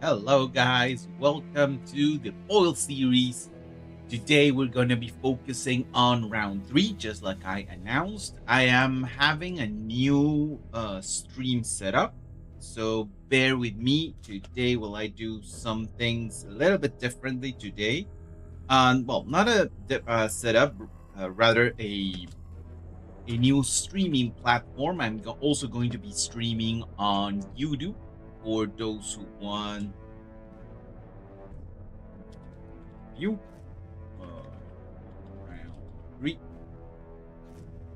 Hello guys, welcome to the foil series. Today we're going to be focusing on round 3, just like I announced. I am having a new stream setup, so bear with me. Today will I do some things a little bit differently today. Well, not a setup, rather a new streaming platform. I'm also going to be streaming on YouTube for those who want view. Round 3.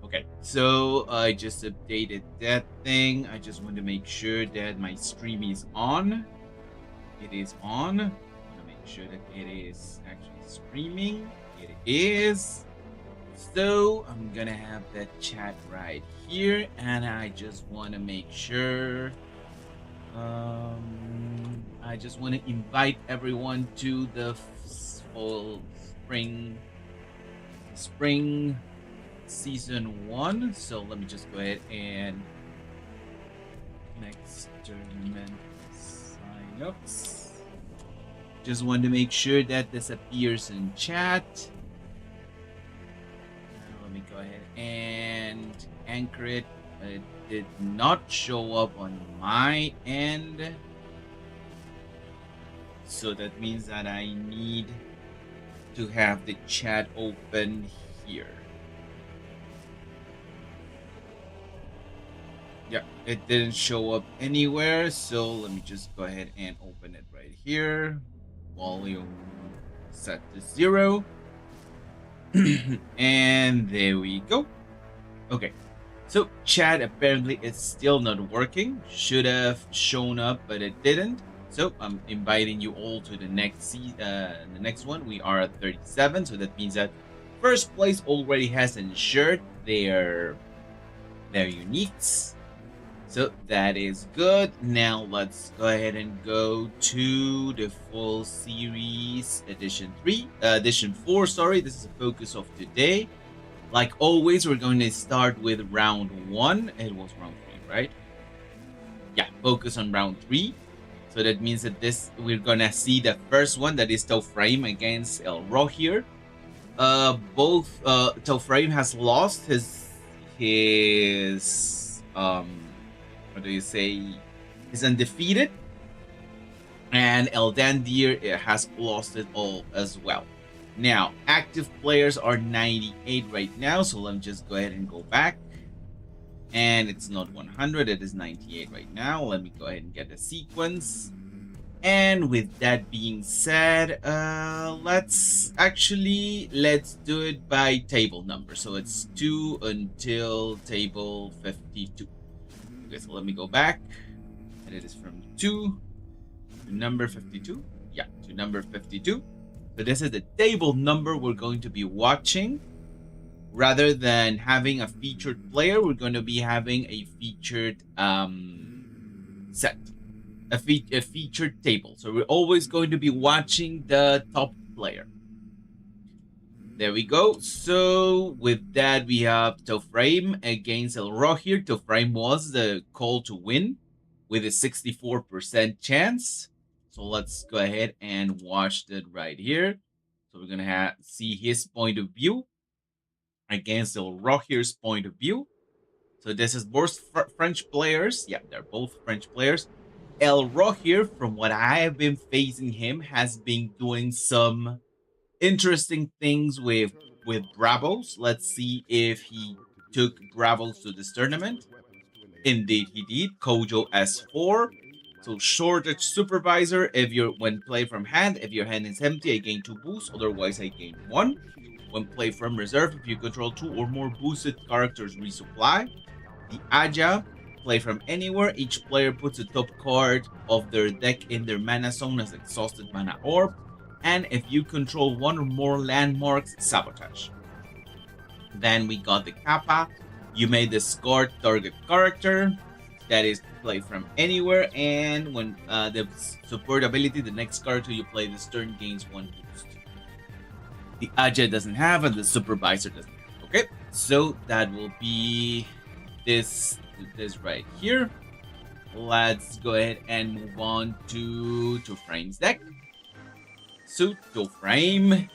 Okay, so I just updated that thing. I just want to make sure that my stream is on. It is on. I want to make sure that it is actually streaming. It is. So I'm gonna have that chat right here, and I just want to make sure. I just want to invite everyone to the fall spring season 1. So let me just go ahead and next tournament signups. Just want to make sure that this appears in chat. Let me go ahead and anchor it. It did not show up on my end. So that means that I need to have the chat open here. Yeah, it didn't show up anywhere. So let me just go ahead and open it right here. Volume set to 0. And there we go. Okay, so chat apparently is still not working. Should have shown up, but it didn't. So I'm inviting you all to the next one. We are at 37, so that means that first place already has ensured their uniques. So that is good. Now let's go ahead and go to the full series edition 4. Sorry, this is the focus of today. Like always, we're going to start with round 1. It was round 3, right? Yeah, focus on round 3. So that means that we're gonna see the first one, that is Tofraim against El Rohir. Both Tofraim has lost his what do you say? Is undefeated, and Eldandir has lost it all as well. Now, active players are 98 right now, so let me just go ahead and go back. And it's not 100, it is 98 right now. Let me go ahead and get the sequence. And with that being said, let's do it by table number. So it's 2 until table 52. Okay, so let me go back. And it is from 2 to number 52. Yeah, to number 52. So this is the table number we're going to be watching. Rather than having a featured player, we're going to be having a featured set, a featured table. So we're always going to be watching the top player. There we go. So with that, we have Tofraim against El Rohir. Tofraim was the call to win with a 64% chance. So let's go ahead and watch that right here. So we're going to see his point of view against El Rohir's point of view. So this is both French players. Yeah, they're both French players. El Rohir, from what I have been facing him, has been doing some interesting things with Bravos. Let's see if he took Bravos to this tournament. Indeed, he did. Kojo S4. So shortage supervisor. When play from hand, if your hand is empty, I gain 2 boosts. Otherwise, I gain 1. When play from reserve, if you control 2 or more boosted characters, resupply. The Aja, play from anywhere. Each player puts the top card of their deck in their mana zone as exhausted mana orb. And if you control 1 or more landmarks, sabotage. Then we got the Kappa. You may discard target character. That is play from anywhere. And when the support ability, the next character you play this turn gains 1 boost. The Aja doesn't have, and the supervisor doesn't have. Okay, so that will be this right here. let's go ahead and move on to Frame's deck. So Frame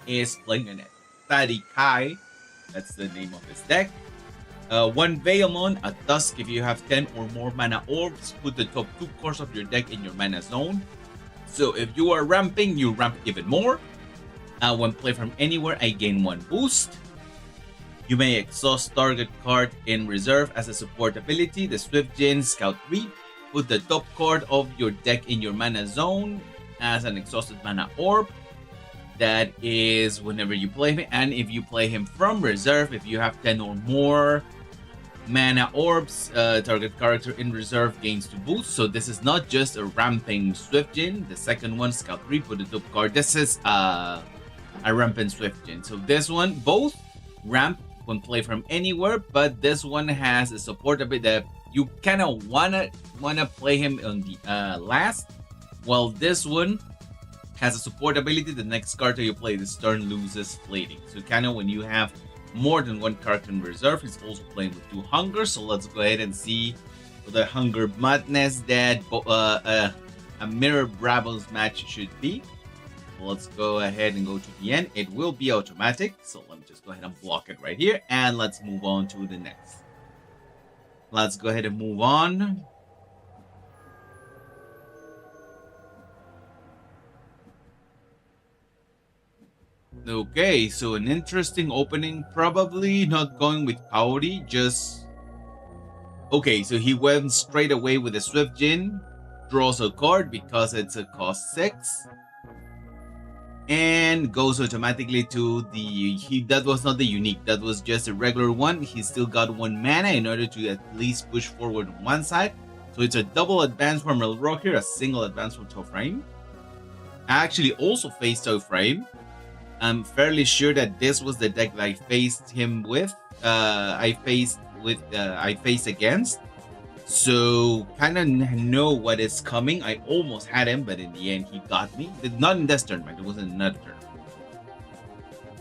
is playing an Tarikai. That's the name of his deck. One Veilmon, a Dusk. If you have 10 or more mana orbs, put the top 2 cards of your deck in your mana zone. So if you are ramping, you ramp even more. When played from anywhere, I gain 1 boost. You may exhaust target card in reserve as a support ability. The Swift Jin Scout 3. Put the top card of your deck in your mana zone as an exhausted mana orb. That is whenever you play him. And if you play him from reserve, if you have 10 or more mana orbs, target character in reserve gains 2 boosts. So this is not just a ramping Swift Jin. The second one, Scout 3, put the top card. This is a ramping Swift Jin. So this one, both ramp when played from anywhere, but this one has a support a bit that you kind of wanna play him on the last, while this one has a support ability. The next card that you play this turn loses fleeting. So kind of when you have more than one character in reserve, he's also playing with 2 hunger. So let's go ahead and see the hunger madness that a Mirror Bravos match should be. Let's go ahead and go to the end. It will be automatic. So let me just go ahead and block it right here. And let's move on to the next. Let's go ahead and move on. Okay, so an interesting opening. Probably not going with Kaori, just... Okay, so he went straight away with the Swift Jin. Draws a card because it's a cost 6. And goes automatically to the... That was not the unique, that was just a regular one. He still got 1 mana in order to at least push forward on one side. So it's a double advance from Elrock here, a single advance from Frame. I actually also faced Frame. I'm fairly sure that this was the deck that I faced him with. I faced against. So kind of know what is coming. I almost had him, but in the end he got me. Not in this tournament, it was in another tournament.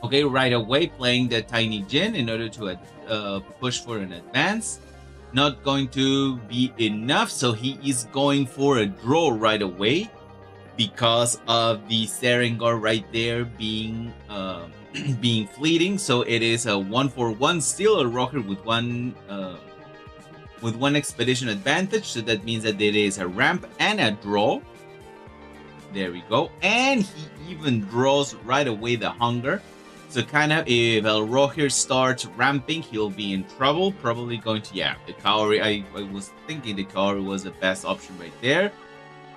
Okay, right away playing the Tiny Jin in order to push for an advance. Not going to be enough, so he is going for a draw right away because of the Serengar right there being being fleeting. So it is a 1-for-1, still a rocker with one expedition advantage. So that means that there is a ramp and a draw. There we go. And he even draws right away the hunger. So kind of if El Roger starts ramping, he'll be in trouble. Probably going to, yeah, the Kaori. I was thinking the Kaori was the best option right there.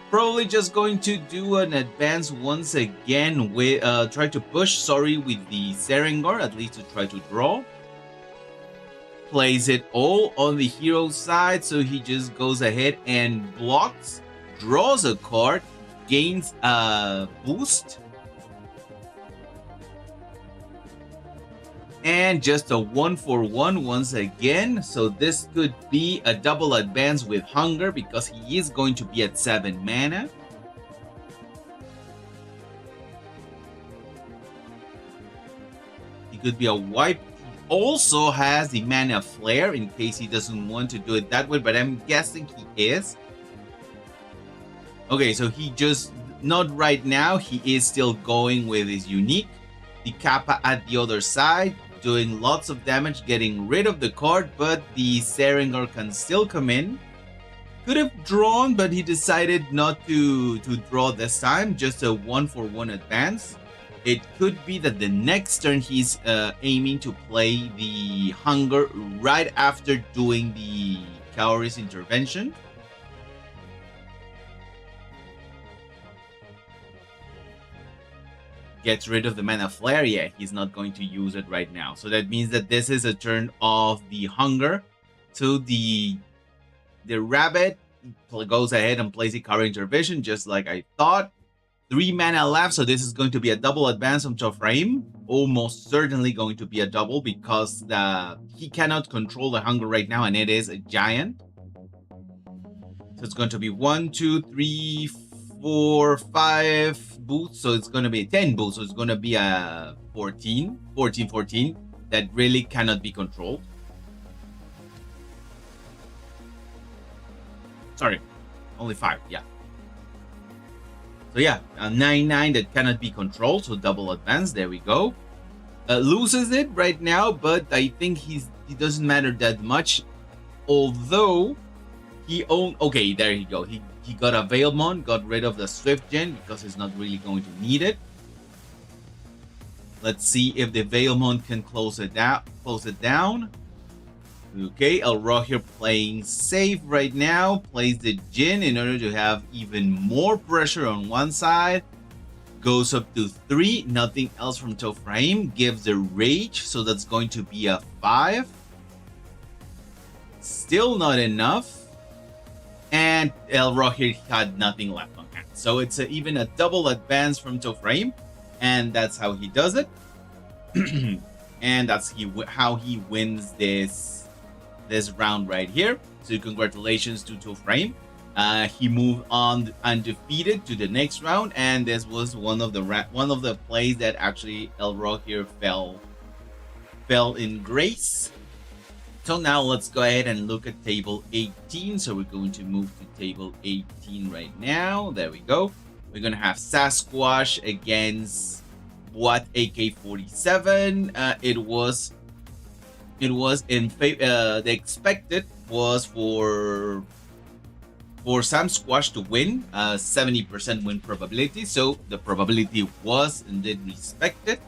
Probably just going to do an advance once again with try to push, with the Serengar, at least to try to draw. Plays it all on the hero side, so he just goes ahead and blocks, draws a card, gains a boost, and just a 1-for-1 once again. So this could be a double advance with hunger because he is going to be at 7 mana. He could be a wipe. Also has the mana flare in case he doesn't want to do it that way, but I'm guessing he is. Okay, so he just, not right now, he is still going with his unique. The Kappa at the other side, doing lots of damage, getting rid of the card, but the Serengar can still come in. Could have drawn, but he decided not to draw this time, just a 1-for-1 advance. It could be that the next turn he's aiming to play the hunger right after doing the Kaori's intervention. Gets rid of the mana flare. Yeah, he's not going to use it right now. So that means that this is a turn of the hunger. So the rabbit goes ahead and plays the Kaori intervention just like I thought. 3 mana left, so this is going to be a double advance from Frame. Almost certainly going to be a double because he cannot control the hunger right now, and it is a giant. So it's going to be 1, 2, 3, 4, 5 boosts. So it's going to be 10 boosts. So it's going to be a 14 that really cannot be controlled. Sorry, only 5. Yeah. So yeah, a 9/9 that cannot be controlled. So double advance. There we go. Loses it right now, but I think he doesn't matter that much. Although he owned. Okay, there you go. He got a Veilmon, got rid of the Swift Gen because he's not really going to need it. Let's see if the Veilmon can close it down. Okay, Elrohir playing safe right now. Plays the Jin in order to have even more pressure on one side. Goes up to 3. Nothing else from Tofraim. Gives the Rage, so that's going to be a 5. Still not enough. And Elrohir had nothing left on hand. So it's even a double advance from Tofraim. And that's how he does it. And that's how he wins this round right here. So congratulations to Tofraim. He moved on undefeated to the next round, and this was one of the plays that actually Elrohir fell in grace. So now let's go ahead and look at table 18. So we're going to move to table 18 right now. There we go. We're going to have Sasquatch against What AK-47. It was in favor. The expected was for Sam Squash to win, 70% win probability. So the probability was indeed respected.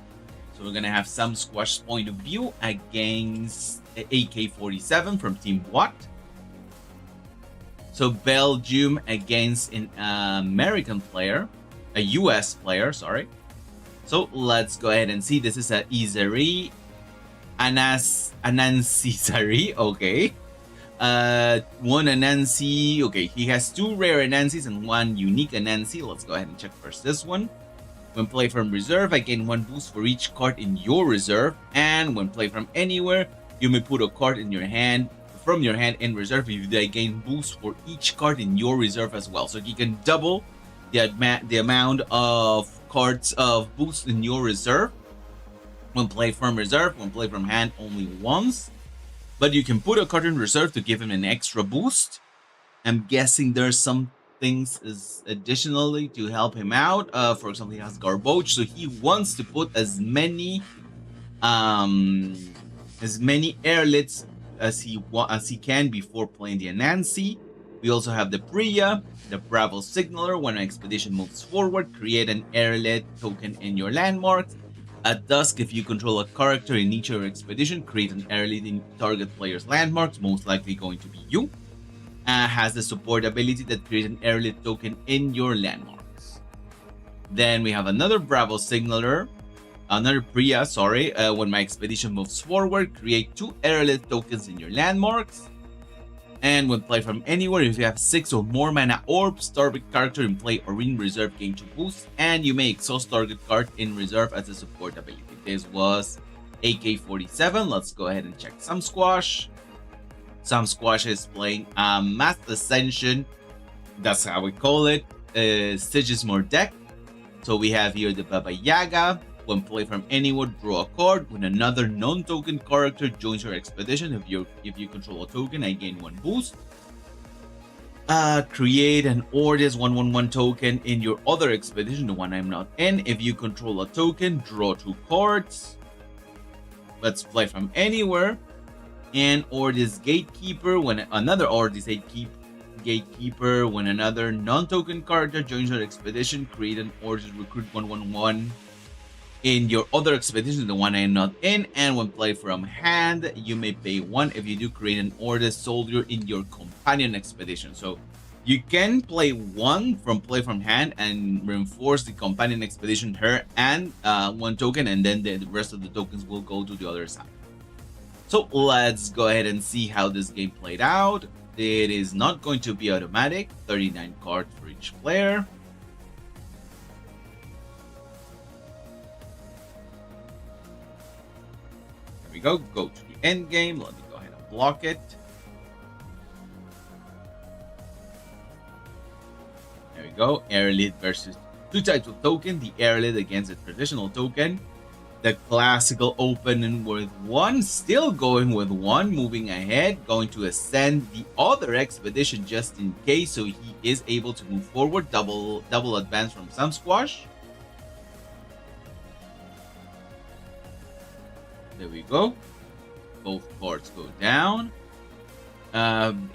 So we're gonna have Sam Squash's point of view against AK-47 from Team Watt. So Belgium against an American player, a US player, sorry. So let's go ahead and see. This is a Izari Anansi Zari, okay. One Anansi, okay. He has 2 rare Anansis and 1 unique Anansi. Let's go ahead and check first this one. When played from reserve, I gain 1 boost for each card in your reserve. And when played from anywhere, you may put a card in your hand from your hand in reserve. If they gain boost for each card in your reserve as well. So you can double the amount of cards of boost in your reserve. When played from reserve, when played from hand, only once. But you can put a card in reserve to give him an extra boost. I'm guessing there's some things additionally to help him out. For example, he has Garbage, so he wants to put as many airlets as he can before playing the Anansi. We also have the Priya, the Bravo Signaler. When an expedition moves forward, create an airlet token in your landmarks. At dusk, if you control a character in each of your expedition, create an airlet in target player's landmarks, most likely going to be you. Has the support ability that creates an airlet token in your landmarks. Then we have another Bravo Signaler, another Priya, sorry. When my expedition moves forward, create 2 airlet tokens in your landmarks. And when played from anywhere, if you have 6 or more mana orbs, target character in play or in reserve gain 2 boosts, and you may exhaust target card in reserve as a support ability. This was AK-47. Let's go ahead and check Sam Squash. Sam Squash is playing Mass Ascension. That's how we call it. Sigismund deck. So we have here the Baba Yaga. When played from anywhere, draw a card. When another non-token character joins your expedition, if you control a token, I gain 1 boost. Create an Ordis 1/1/1 token in your other expedition, the one I'm not in. If you control a token, draw 2 cards. Let's play from anywhere. And Ordis Gatekeeper. When another Ordis Gatekeeper, when another non-token character joins your expedition, create an Ordis Recruit 1/1/1 in your other expedition, the one I'm not in. And when played from hand, you may pay 1 if you do create an Ordis Soldier in your companion expedition. So you can play 1 from play from hand and reinforce the companion expedition her and 1 token, and then the rest of the tokens will go to the other side. So let's go ahead and see how this game played out. It is not going to be automatic. 39 cards for each player. We go to the end game. Let me go ahead and block it. There we go. Airlit versus 2 types of token. The airlit against a traditional token. The classical opening with one, still going with one, moving ahead, going to ascend the other expedition just in case, so he is able to move forward. Double advance from some squash. There we go. Both cards go down.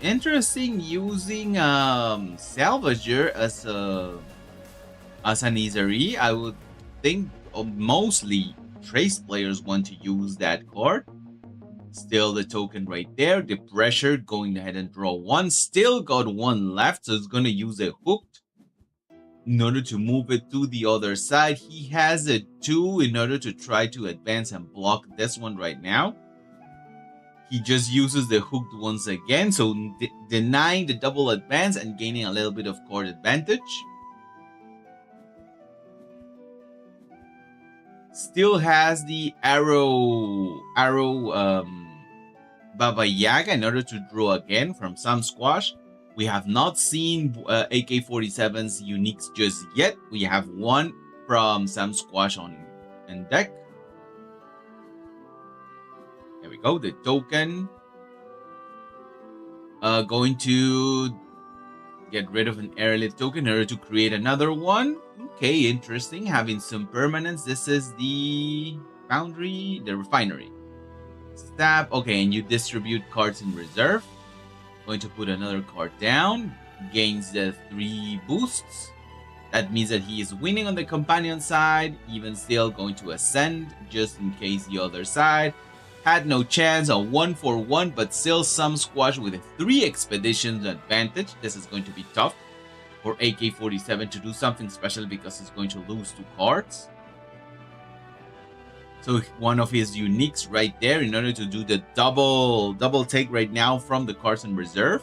Interesting using Salvager as an Izari. I would think mostly Trace players want to use that card. Still the token right there. The pressure going ahead and draw one. Still got one left, so it's going to use a hooked in order to move it to the other side. He has a 2 in order to try to advance and block this one right now. He just uses the hooked once again, so denying the double advance and gaining a little bit of card advantage. Still has the arrow Baba Yaga in order to draw again from some squash. We have not seen AK-47's uniques just yet. We have one from some squash on deck. There we go. The token going to get rid of an airlift token in order to create another one. Okay, interesting. Having some permanence. This is the foundry, the refinery. Stab. Okay, and you distribute cards in reserve. Going to put another card down. Gains the 3 boosts. That means that he is winning on the companion side. Even still going to ascend just in case the other side had no chance. A 1-for-1, but still some squash with a 3 expeditions advantage. This is going to be tough for AK-47 to do something special because he's going to lose 2 cards. So one of his uniques right there in order to do the double take right now from the cards in reserve.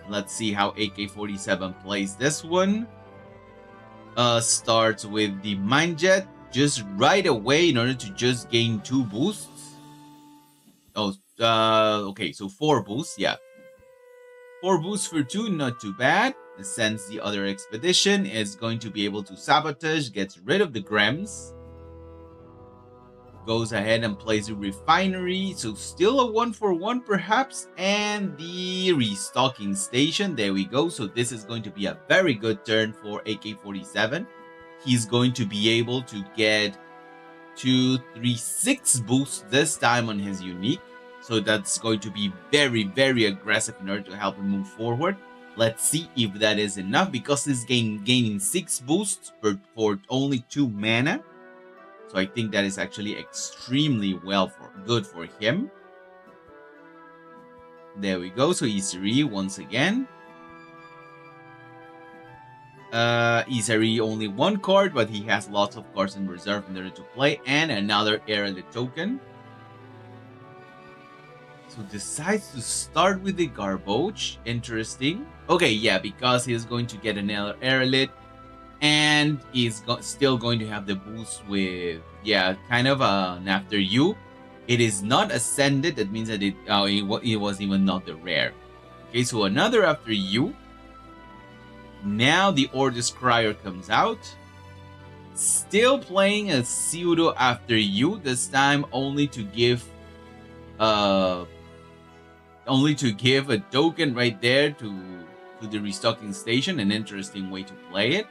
Let's see how AK-47 plays this one. Starts with the Mind Jet just right away in order to just gain 2 boosts. Oh, okay, so 4 boosts, yeah. 4 boosts for 2, not too bad. Ascends the other expedition, is going to be able to sabotage, gets rid of the Grems. Goes ahead and plays the refinery, so still a 1-for-1 perhaps, and the restocking station. There we go. So this is going to be a very good turn for AK-47. He's going to be able to get 2, 3, 6 boosts this time on his unique. So that's going to be very, very aggressive in order to help him move forward. Let's see if that is enough, because he's gaining 6 boosts for only 2 mana. So I think that is actually extremely good for him. There we go. So Isari once again. Isari only 1 card, but he has lots of cards in reserve in order to play, and another Airlit token. So decides to start with the Garbage. Interesting. Okay, yeah, because he's going to get another Airlit. And is still going to have the boost with, yeah, kind of an after you. It is not ascended. That means that it was even not the rare. Okay, so another after you. Now the Ordis Crier comes out. Still playing a pseudo after you. This time only to give a token right there to the restocking station. An interesting way to play it.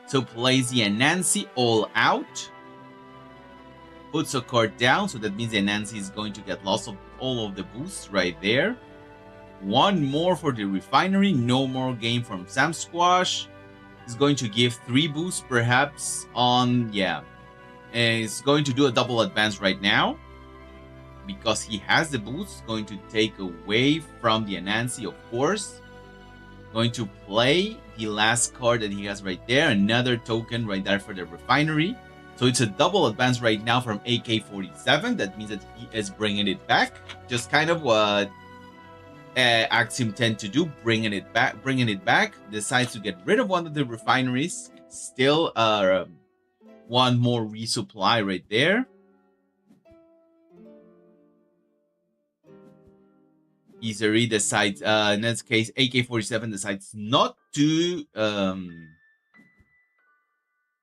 So plays the Anansi all out. Puts a card down, so that means the Anansi is going to get lots of all of the boosts right there. 1 more for the refinery. No more game from Sam Squash. He's going to give 3 boosts perhaps on, yeah. And he's going to do a double advance right now. Because he has the boost. Going to take away from the Anansi, of course. Going to play the last card that he has right there. Another token right there for the refinery. So it's a double advance right now from AK-47. That means that he is bringing it back. Just kind of what Axiom tend to do. Bringing it back. Decides to get rid of one of the refineries. Still 1 more resupply right there. Isari decides, in this case, AK-47 decides not to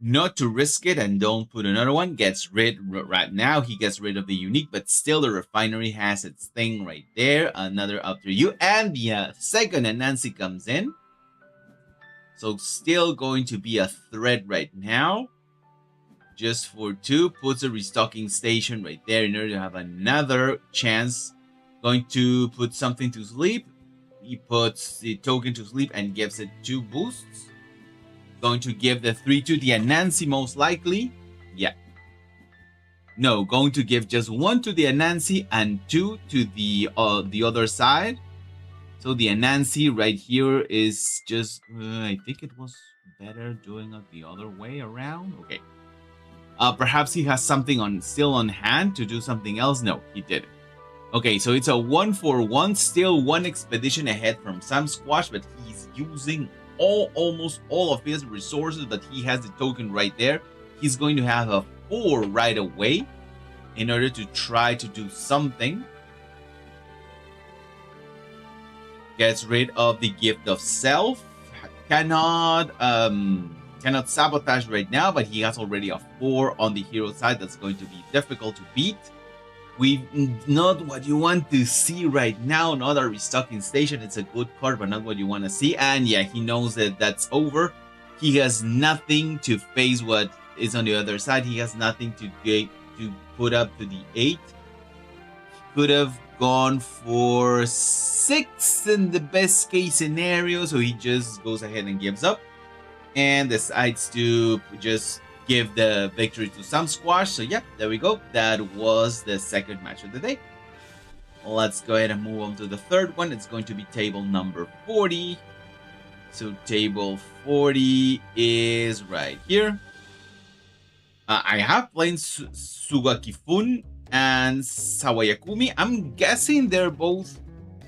not to risk it and don't put another one. Gets rid right now. He gets rid of the unique, but still the refinery has its thing right there. Another after you. And the second Anansi comes in. So still going to be a threat right now. Just for 2. Puts a restocking station right there in order to have another chance. Going to put something to sleep. He puts the token to sleep and gives it 2 boosts. Going to give the 3 to the Anansi most likely. Yeah. No, going to give just 1 to the Anansi and 2 to the other side. So the Anansi right here is just, I think it was better doing it the other way around. Okay. Perhaps he has something still on hand to do something else. No, he didn't. Okay, so it's a 1-for-1, still 1 expedition ahead from Sam Squash, but he's using almost all of his resources, but he has the token right there. He's going to have a 4 right away in order to try to do something. Gets rid of the Gift of Self. Cannot sabotage right now, but he has already a 4 on the hero side. That's going to be difficult to beat. Not what you want to see right now. Not a restocking station. It's a good card, but not what you want to see. And yeah, he knows that that's over. He has nothing to face what is on the other side. He has nothing to put up to the 8. Could have gone for 6 in the best case scenario, so he just goes ahead and gives up and decides to just give the victory to Sam Squash. So yeah, there we go. That was the second match of the day. Let's go ahead and move on to the third one. It's going to be table number 40. So table 40 is right here. I have played Sugakifun and Sawayakumi. I'm guessing they're both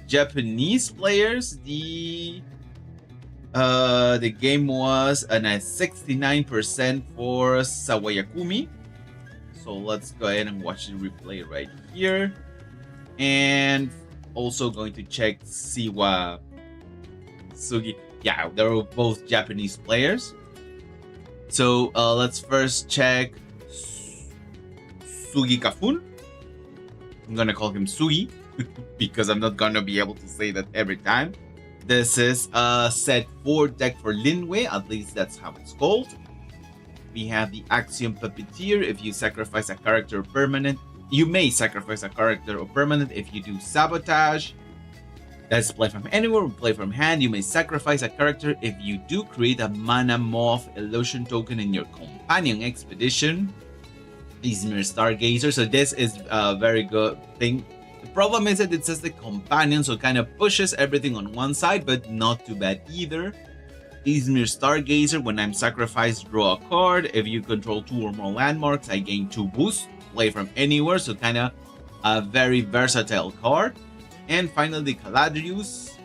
Japanese players. The game was a 69% for Sawayakumi. So let's go ahead and watch the replay right here. And also going to check Siwa Sugi. Yeah, they're both Japanese players. So let's first check Sugi Kafun. I'm gonna call him Sugi because I'm not gonna be able to say that every time. This is a set 4 deck for Linway, at least that's how it's called. We have the Axiom Puppeteer. If you sacrifice a character or permanent, you may sacrifice a character or permanent if you do Sabotage. That's play from anywhere, play from hand. You may sacrifice a character if you do create a Mana Moth illusion token in your companion expedition. Izmir Stargazer. So this is a very good thing. The problem is that it says the companion, so it kind of pushes everything on one side, but not too bad either. Izmir Stargazer, when I'm sacrificed, draw a card. If you control 2 or more landmarks, I gain 2 boosts. Play from anywhere, so kind of a very versatile card. And finally, the Caladrius.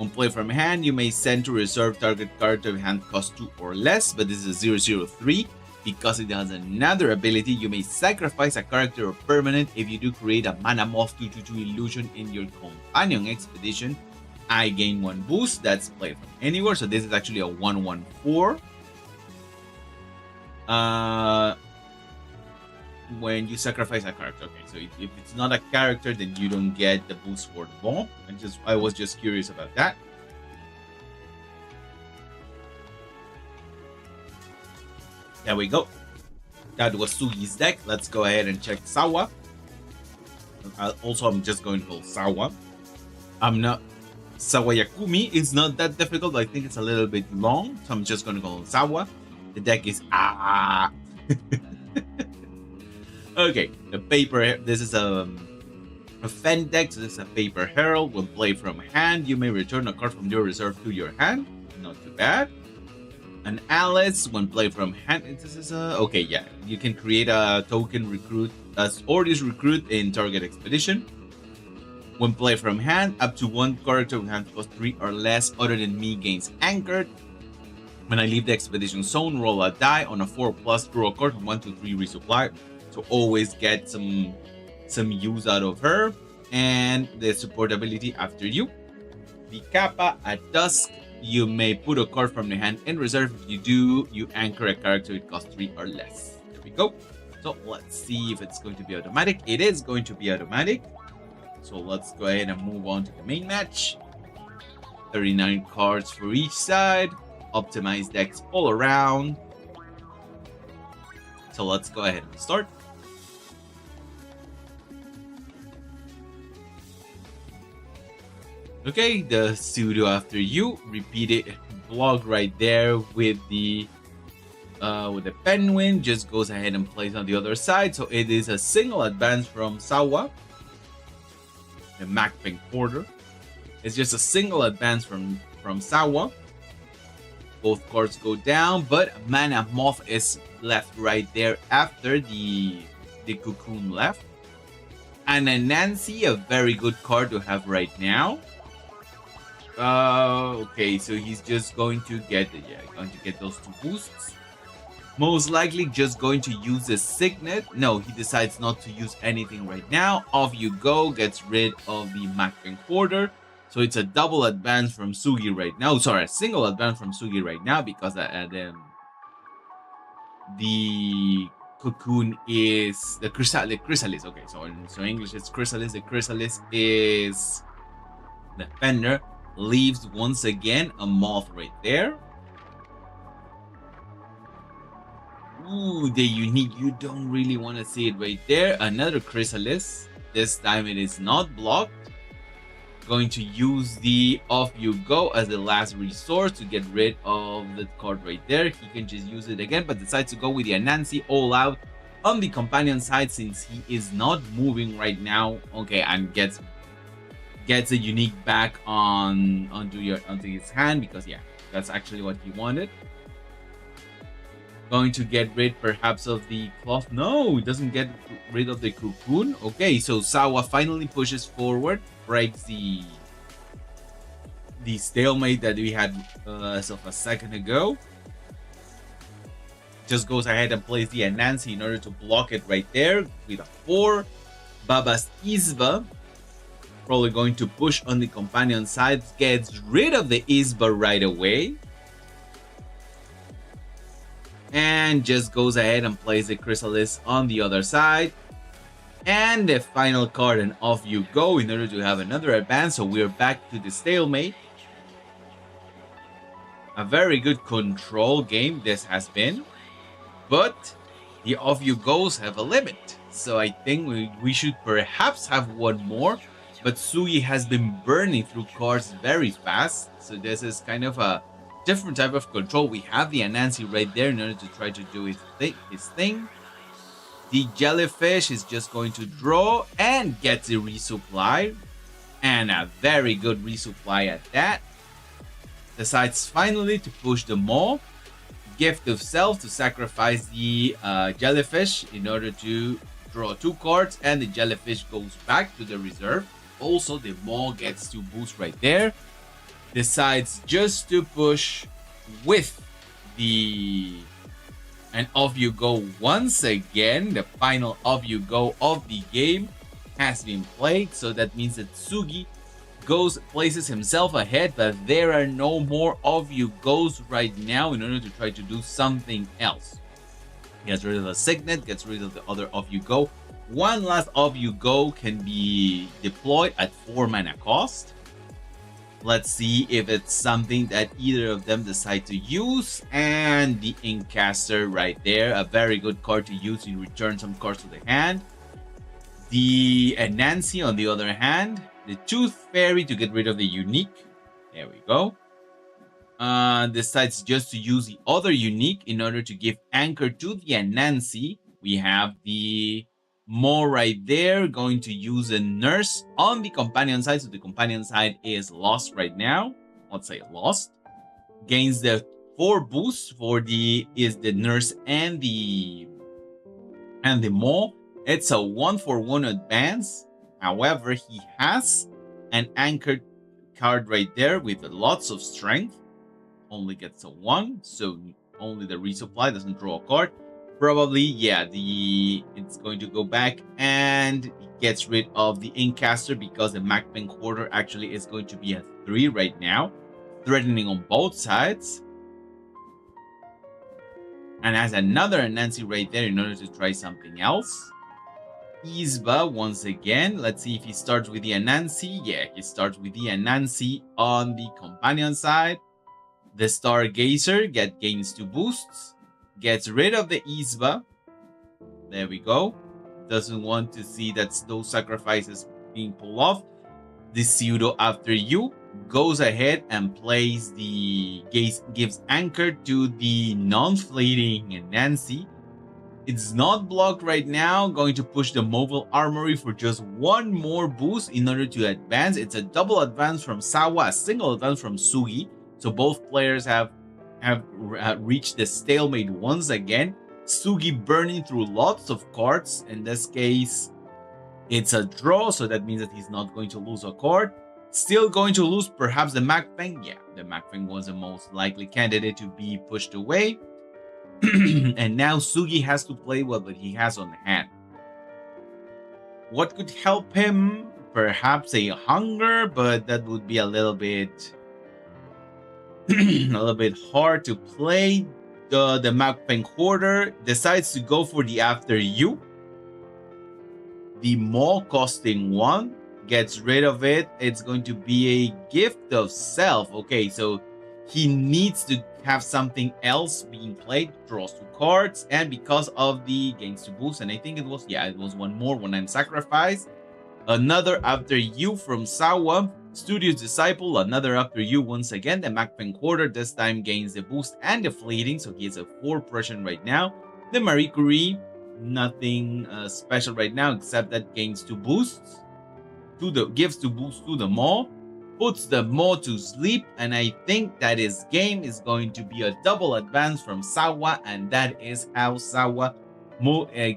On play from hand, you may send to reserve target card to hand cost 2 or less, but this is a 0/0/3. Because it has another ability, you may sacrifice a character or permanent if you do create a Mana Moth 2/2 illusion in your companion expedition. I gain 1 boost. That's play from anywhere. So this is actually a 1/1/4. When you sacrifice a character. Okay, so if it's not a character, then you don't get the boost for the bomb. I was just curious about that. There we go. That was Sugi's deck. Let's go ahead and check Sawa. Also, I'm just going to call Sawa. Sawayakumi is not that difficult. I think it's a little bit long, so I'm just going to call Sawa. The deck is Okay, the paper. This is a Fen deck. So this is a Paper Herald. When play from hand, you may return a card from your reserve to your hand. Not too bad. An Alice, when play from hand, this is okay, yeah. You can create a token recruit as Ordis recruit in target expedition. When play from hand, up to 1 character with hand cost 3 or less other than me gains anchored. When I leave the expedition zone, roll a die on a 4+, draw a card from 1 to 3 resupply. So always get some use out of her. And the support ability after you. The Kappa at dusk. you may put a card from your hand in reserve. If you do, you anchor a character. It costs 3 or less. There we go. So let's see if it's going to be automatic. It is going to be automatic. So let's go ahead and move on to the main match. 39 cards for each side. Optimized decks all around. So let's go ahead and start. Okay, the pseudo after you. Repeat it. Block right there with the penguin. Just goes ahead and plays on the other side. So it is a single advance from Sawa. The Macping Porter. It's just a single advance from Sawa. Both cards go down, but Mana Moth is left right there after the Cocoon left. And a Nancy, a very good card to have right now. Okay, so he's just going to get those 2 boosts. Most likely just going to use a Signet. No, he decides not to use anything right now. Off you go, gets rid of the Macping Porter. So it's a double advance from Sugi right now. Sorry, a single advance from Sugi right now because the Cocoon is the Chrysalis. Okay, so in English it's Chrysalis. The Chrysalis is the Fender. Leaves once again a Moth right there. Ooh, the unique. You don't really want to see it right there. Another Chrysalis. This time it is not blocked. Going to use the Off You Go as the last resort to get rid of the card right there. He can just use it again, but decides to go with the Anansi all out on the companion side since he is not moving right now. Okay, and gets a unique back onto his hand because yeah, that's actually what he wanted. Going to get rid perhaps of the cloth. No, it doesn't get rid of the Cocoon. Okay, so Sawa finally pushes forward, breaks the stalemate that we had as of a second ago. Just goes ahead and plays the Anansi in order to block it right there with a 4. Baba's Isba, probably going to push on the companion side, gets rid of the Isba right away. And just goes ahead and plays the Chrysalis on the other side. And the final card, and off you go in order to have another advance. So we're back to the stalemate. A very good control game this has been. But the off you goes have a limit. So I think we should perhaps have one more. But Sugi has been burning through cards very fast. So this is kind of a different type of control. We have the Anansi right there in order to try to do his thing. The Jellyfish is just going to draw and gets a resupply. And a very good resupply at that. Decides finally to push the Maw. Gift of Self to sacrifice the Jellyfish in order to draw 2 cards. And the Jellyfish goes back to the reserve. Also, the Maw gets 2 boosts right there. Decides just to push with the... And off you go once again. The final off you go of the game has been played. So that means that Sugi places himself ahead. But there are no more off you goes right now in order to try to do something else. Gets rid of the Signet. Gets rid of the other off you go. One last off you go can be deployed at 4 mana cost. Let's see if it's something that either of them decide to use. And the Inkcaster right there. A very good card to use. You return some cards to the hand. The Anansi on the other hand. The Tooth Fairy to get rid of the unique. There we go. Decides just to use the other unique in order to give anchor to the Anansi. We have the Maw right there, going to use a Nurse on the companion side. So the companion side is lost right now. Let's say lost. Gains the 4 boosts for the Nurse and the Maw. It's a 1-for-1 advance. However, he has an anchored card right there with lots of strength. Only gets a 1, so only the resupply, doesn't draw a card. Probably, yeah, it's going to go back and it gets rid of the Inkcaster because the Macping Quarter actually is going to be a 3 right now. threatening on both sides. And has another Anansi right there in order to try something else. Isba once again. Let's see if he starts with the Anansi. Yeah, he starts with the Anansi on the companion side. The Stargazer gains 2 boosts. Gets rid of the Isba. There we go. Doesn't want to see those sacrifices being pulled off. The pseudo after you goes ahead and plays gives anchor to the non-fleeting Nancy. It's not blocked right now. Going to push the mobile armory for just 1 more boost in order to advance. It's a double advance from Sawa, a single advance from Sugi. So both players have reached the stalemate once again. Sugi burning through lots of cards. In this case, it's a draw, so that means that he's not going to lose a card. Still going to lose perhaps the Macfeng. Yeah, the Macfeng was the most likely candidate to be pushed away. And now Sugi has to play what he has on hand. What could help him? Perhaps a hunger, but that would be a little bit hard to play. The Macfeng Hoarder decides to go for the after you. The Maw costing 1 gets rid of it. It's going to be a gift of self. Okay, so he needs to have something else being played. Draws 2 cards, and because of the gains to boost, and I think it was 1 more when I'm sacrificed. Another after you from Sawa. Studio's Disciple, another after you once again. The Macfeng Quarter this time gains the boost and the fleeting, so he has a 4 Prussian right now. The Marie Curie, nothing special right now except that gains 2 boosts. Gives 2 boosts to the Maw, puts the Maw to sleep, and I think that his game is going to be a double advance from Sawa, and that is how Sawa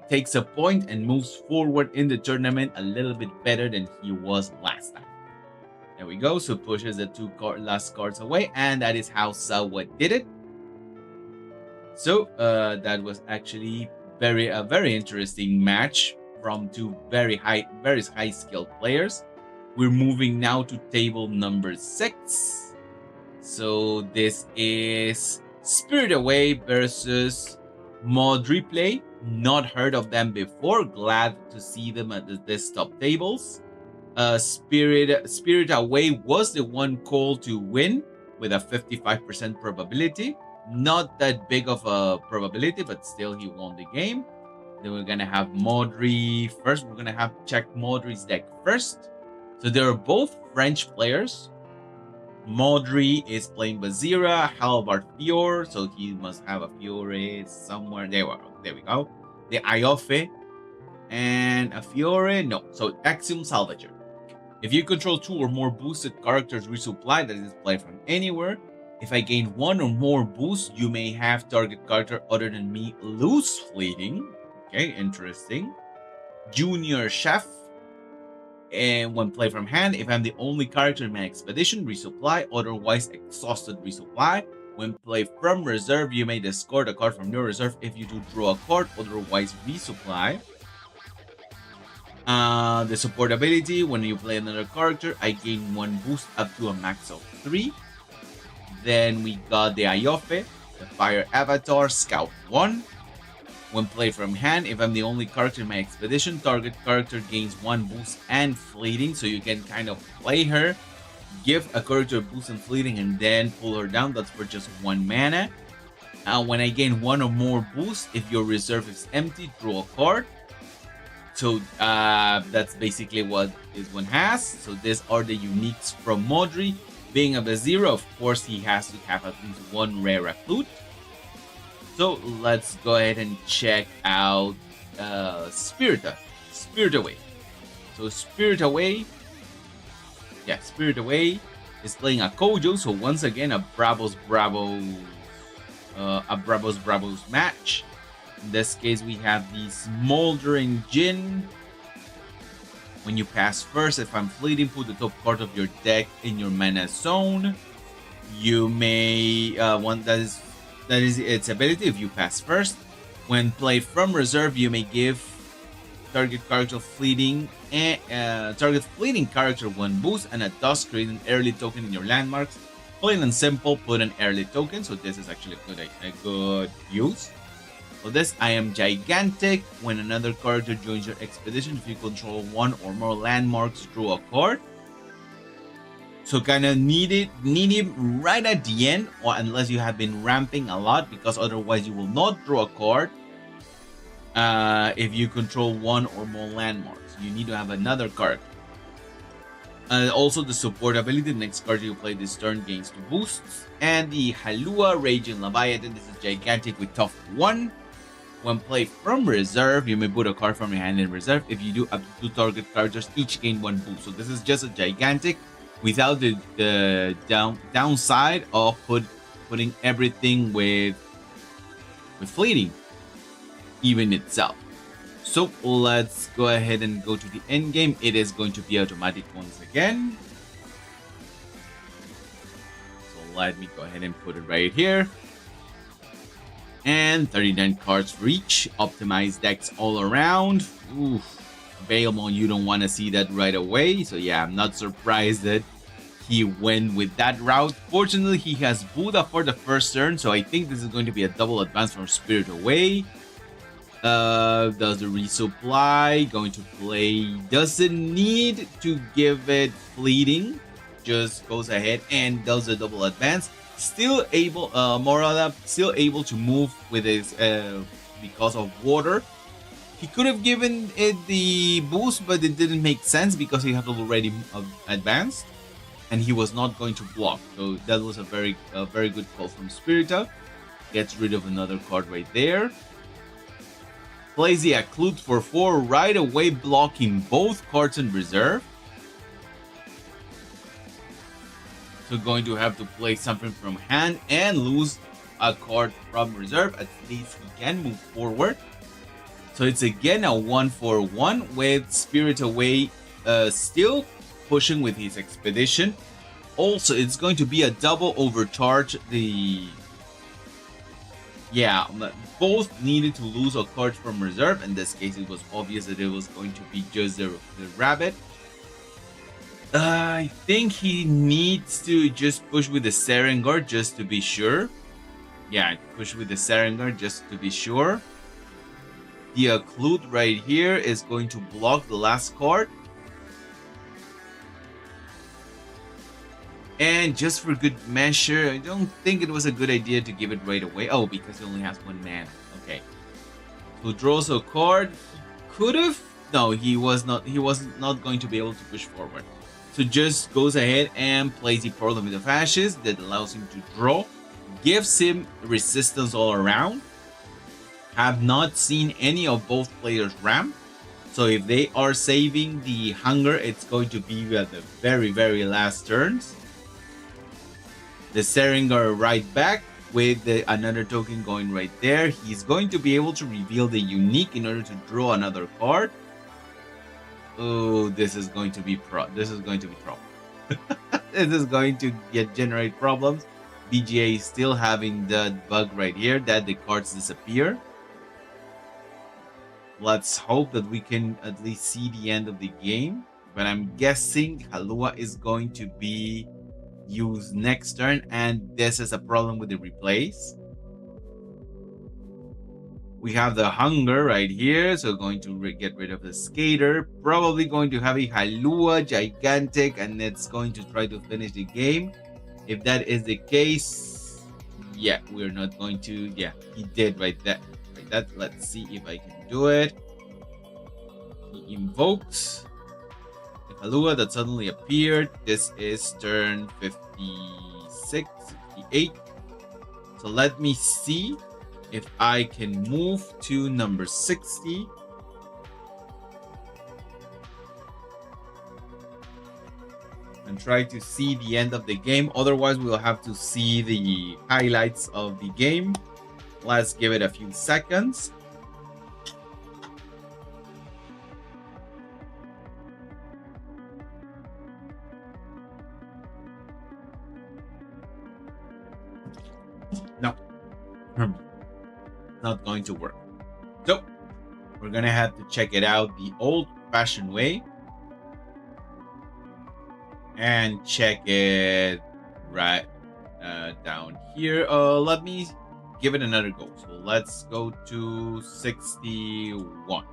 takes a point and moves forward in the tournament a little bit better than he was last time. There we go. So pushes the 2 last cards away, and that is how Sawa did it. So that was actually a very interesting match from 2 very high skilled players. We're moving now to table number 6. So this is Spirit Away versus Mod Replay. Not heard of them before. Glad to see them at the desktop tables. Spirit Away was the one called to win with a 55% probability. Not that big of a probability, but still he won the game. Then we're gonna have Modri first. We're gonna check Modri's deck first. So they are both French players. Modri is playing Bazira, Halvard Fior, so he must have a Fiore somewhere. There we go. The Iofe and a Fiore. No, so Axiom Salvager. If you control 2 or more boosted characters resupply, that is play from anywhere. If I gain 1 or more boosts, you may have target character other than me lose fleeting. Okay, interesting. Junior Chef. And when play from hand, if I'm the only character in my expedition, resupply, otherwise exhausted resupply. When play from reserve, you may discard a card from your reserve if you do draw a card, otherwise resupply. The support ability, when you play another character, I gain 1 boost up to a max of 3. Then we got the Iofe, the Fire Avatar, Scout 1. When played from hand, if I'm the only character in my expedition, target character gains 1 boost and fleeting, so you can kind of play her, give a character a boost and fleeting, and then pull her down. That's for just 1 mana. When I gain 1 or more boosts, if your reserve is empty, draw a card. So that's basically what this one has. So these are the uniques from Modri. Being a Bazira, of course, he has to have at least 1 rare flute. So let's go ahead and check out Spirit Away. So Spirit Away is playing a Kojo. So once again, a Bravos match. In this case, we have the Smoldering Jin. When you pass first, if I'm fleeting, put the top card of your deck in your mana zone. You may that is its ability if you pass first. When played from reserve, you may give target fleeting character 1 boost and a dust, create an early token in your landmarks. Plain and simple, put an early token. So this is actually a good use. For this, I am gigantic. When another character joins your expedition, if you control one or more landmarks, draw a card. So kind of need him right at the end, or unless you have been ramping a lot, because otherwise you will not draw a card. If you control one or more landmarks, you need to have another card. Also, the support ability, the next card you play this turn gains 2 boosts. And the Halua Raging Leviathan, this is gigantic with tough 1. When played from reserve, you may put a card from your hand in reserve. If you do, up to 2 target characters each gain 1 boost. So this is just a gigantic without the downside of putting everything with fleeting even itself. So let's go ahead and go to the end game. It is going to be automatic once again. So let me go ahead and put it right here. And 39 cards for each. Optimized decks all around. Oof. Bailmon, you don't want to see that right away. So yeah, I'm not surprised that he went with that route. Fortunately, he has Buddha for the first turn. So I think this is going to be a double advance from Spirit Away. Does the resupply, going to play, doesn't need to give it fleeting, just goes ahead and does a double advance. Still able, Morada still able to move with his, because of water. He could have given it the boost, but it didn't make sense because he had already advanced, and he was not going to block. So that was a very good call from Spirita. Gets rid of another card right there. Plays the Occlude for 4 right away, blocking both cards in reserve. So going to have to play something from hand and lose a card from reserve. At least he can move forward. So it's again a 1-for-1 with Spirit Away still pushing with his expedition. Also, it's going to be a double overcharge. Both needed to lose a card from reserve. In this case, it was obvious that it was going to be just the rabbit. I think he needs to just push with the Serengar just to be sure. Yeah, push with the Serengar just to be sure. The Occlude right here is going to block the last card. And just for good measure, I don't think it was a good idea to give it right away. Oh, because he only has 1 mana. Okay. So draws a card. He could have. No, he was not. He was not going to be able to push forward. So just goes ahead and plays the Parliament of Ashes that allows him to draw. Gives him resistance all around. Have not seen any of both players ramp. So if they are saving the hunger, it's going to be at the very, very last turns. The Serengar right back with another token going right there. He's going to be able to reveal the unique in order to draw another card. Oh, this is going to be trouble. This is going to generate problems. BGA is still having that bug right here that the cards disappear. Let's hope that we can at least see the end of the game. But I'm guessing Halua is going to be used next turn, and this is a problem with the replays. We have the hunger right here, so going to get rid of the skater. Probably going to have a Halua gigantic, and it's going to try to finish the game. If that is the case, yeah, we're not going to. Yeah, he did right there. Like that. Let's see if I can do it. He invokes the Halua that suddenly appeared. This is turn 56, 58. So let me see if I can move to number 60. And try to see the end of the game. Otherwise, we'll have to see the highlights of the game. Let's give it a few seconds. No. Not going to work. So, we're gonna have to check it out the old-fashioned way. And check it right down here. Let me give it another go. So let's go to 61.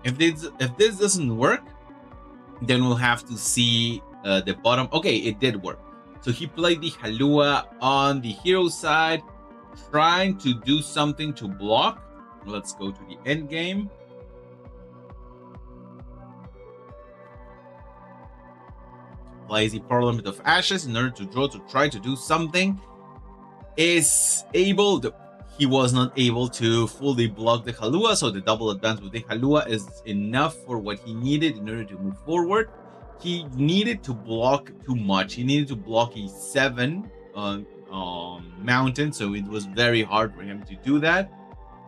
If this doesn't work, then we'll have to see the bottom. Okay, it did work. So he played the Halua on the hero side, trying to do something to block. Let's go to the end game. Plays the Parliament of Ashes in order to draw to try to do something. He was not able to fully block the Halua, so the double advance with the Halua is enough for what he needed in order to move forward. He needed to block too much. He needed to block a 7 mountain, so it was very hard for him to do that.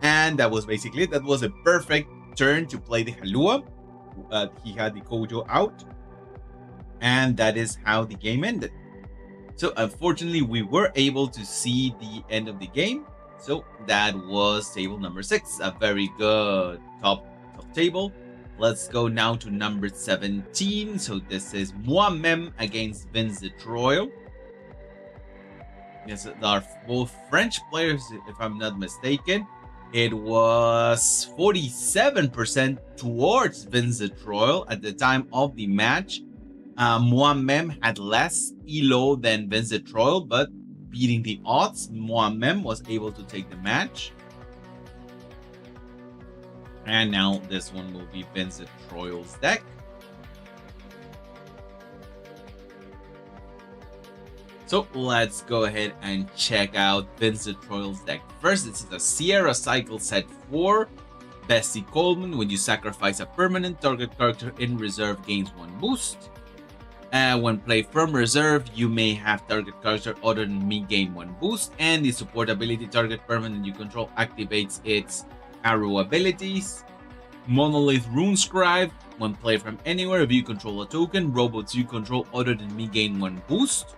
And that was basically it. That was a perfect turn to play the Halua. He had the Kojo out, and that is how the game ended. So unfortunately, we were able to see the end of the game. So that was table number 6, a very good top table. Let's go now to number 17. So this is Moi-même against Vince de Troyes. Yes, they are both French players, if I'm not mistaken. It was 47% towards Vince de Troyes at the time of the match. Moi-même had less elo than Vince de Troyes, but beating the odds, Moi-même was able to take the match. And now this one will be Vince de Troyes' deck. So let's go ahead and check out Vince de Troyes' deck. First, this is a Sierra Cycle set 4. Bessie Coleman. When you sacrifice a permanent, target character in reserve gains 1 boost. When played from reserve, you may have target character other than me gain 1 boost. And the support ability target permanent you control activates its arrow abilities. Monolith Runescribe. When played from anywhere, if you control a token, robots you control other than me gain 1 boost.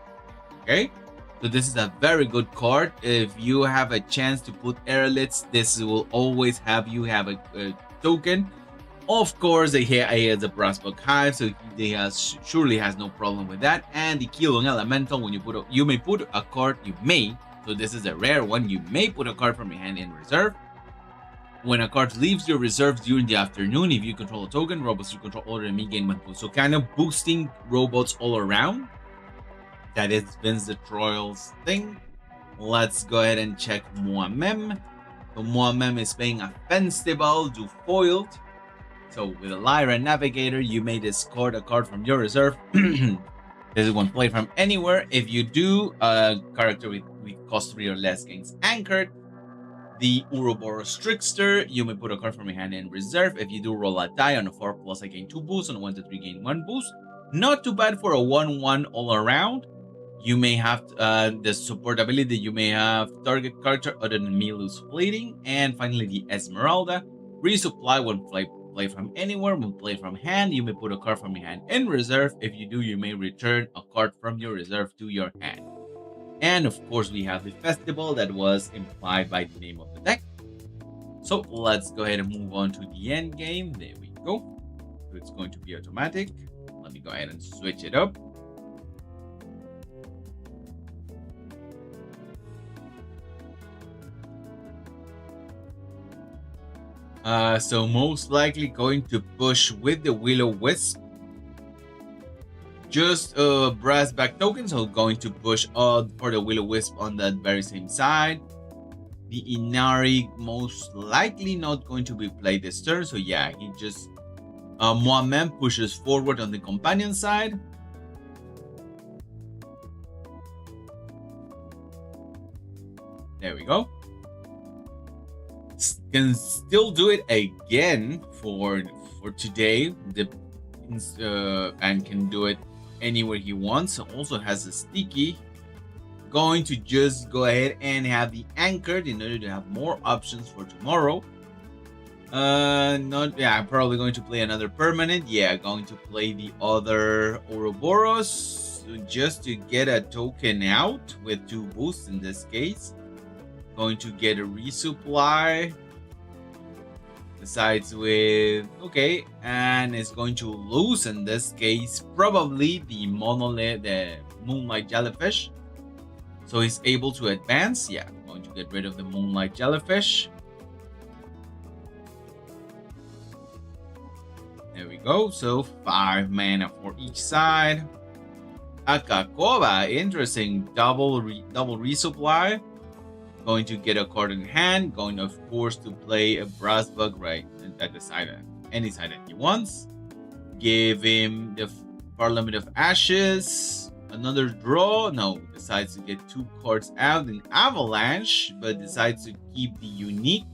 Okay, so this is a very good card. If you have a chance to put aeroliths, this will always have you have a token. Of course, he has a Brassbook Hive, so he surely has no problem with that. And the Killing Elemental, when you may put a card, so this is a rare one, you may put a card from your hand in reserve. When a card leaves your reserves during the afternoon, if you control a token, robots you control other than me gain 1 boost. So kind of boosting robots all around. That is Vince de Troyes' thing. Let's go ahead and check Moi-même. So Moi-même is playing a Festival du Foiled. So with a Lyra Navigator, you may discard a card from your reserve. This is when played from anywhere. If you do, a character with cost 3 or less gains Anchored. The Ouroboros Trickster, you may put a card from your hand in reserve. If you do roll a die on a 4+, I gain 2 boosts. On a 1 to 3, gain 1 boost. Not too bad for a 1/1 all around. You may have the support ability. You may have target character other than me lose fleeting. And finally, the Esmeralda. Resupply when play from anywhere. When played from hand, you may put a card from your hand in reserve. If you do, you may return a card from your reserve to your hand. And of course, we have the festival that was implied by the name of the deck. So let's go ahead and move on to the end game. There we go. So it's going to be automatic. Let me go ahead and switch it up. So most likely going to push with the Will-O-Wisp. Just brass back tokens, so going to push for the Will-O-Wisp on that very same side. The Inari most likely not going to be played this turn, so yeah, he just Moi-même pushes forward on the companion side. There we go. Can still do it again for today, and can do it anywhere he wants. Also has a sticky. Going to just go ahead and have the Anchored in order to have more options for tomorrow. I'm probably going to play another permanent. Yeah, going to play the other Ouroboros just to get a token out with 2 boosts in this case. Going to get a resupply. Besides with and it's going to lose in this case probably the Monolith, the Moonlight Jellyfish. So he's able to advance. Yeah, going to get rid of the Moonlight Jellyfish. There we go. So 5 mana for each side. Akakoba, interesting. Double resupply. Going to get a card in hand. Going, of course, to play a Brass Bug right at the side, any side that he wants. Give him the Parliament of Ashes. Another draw. No, decides to get 2 cards out in Avalanche, but decides to keep the unique.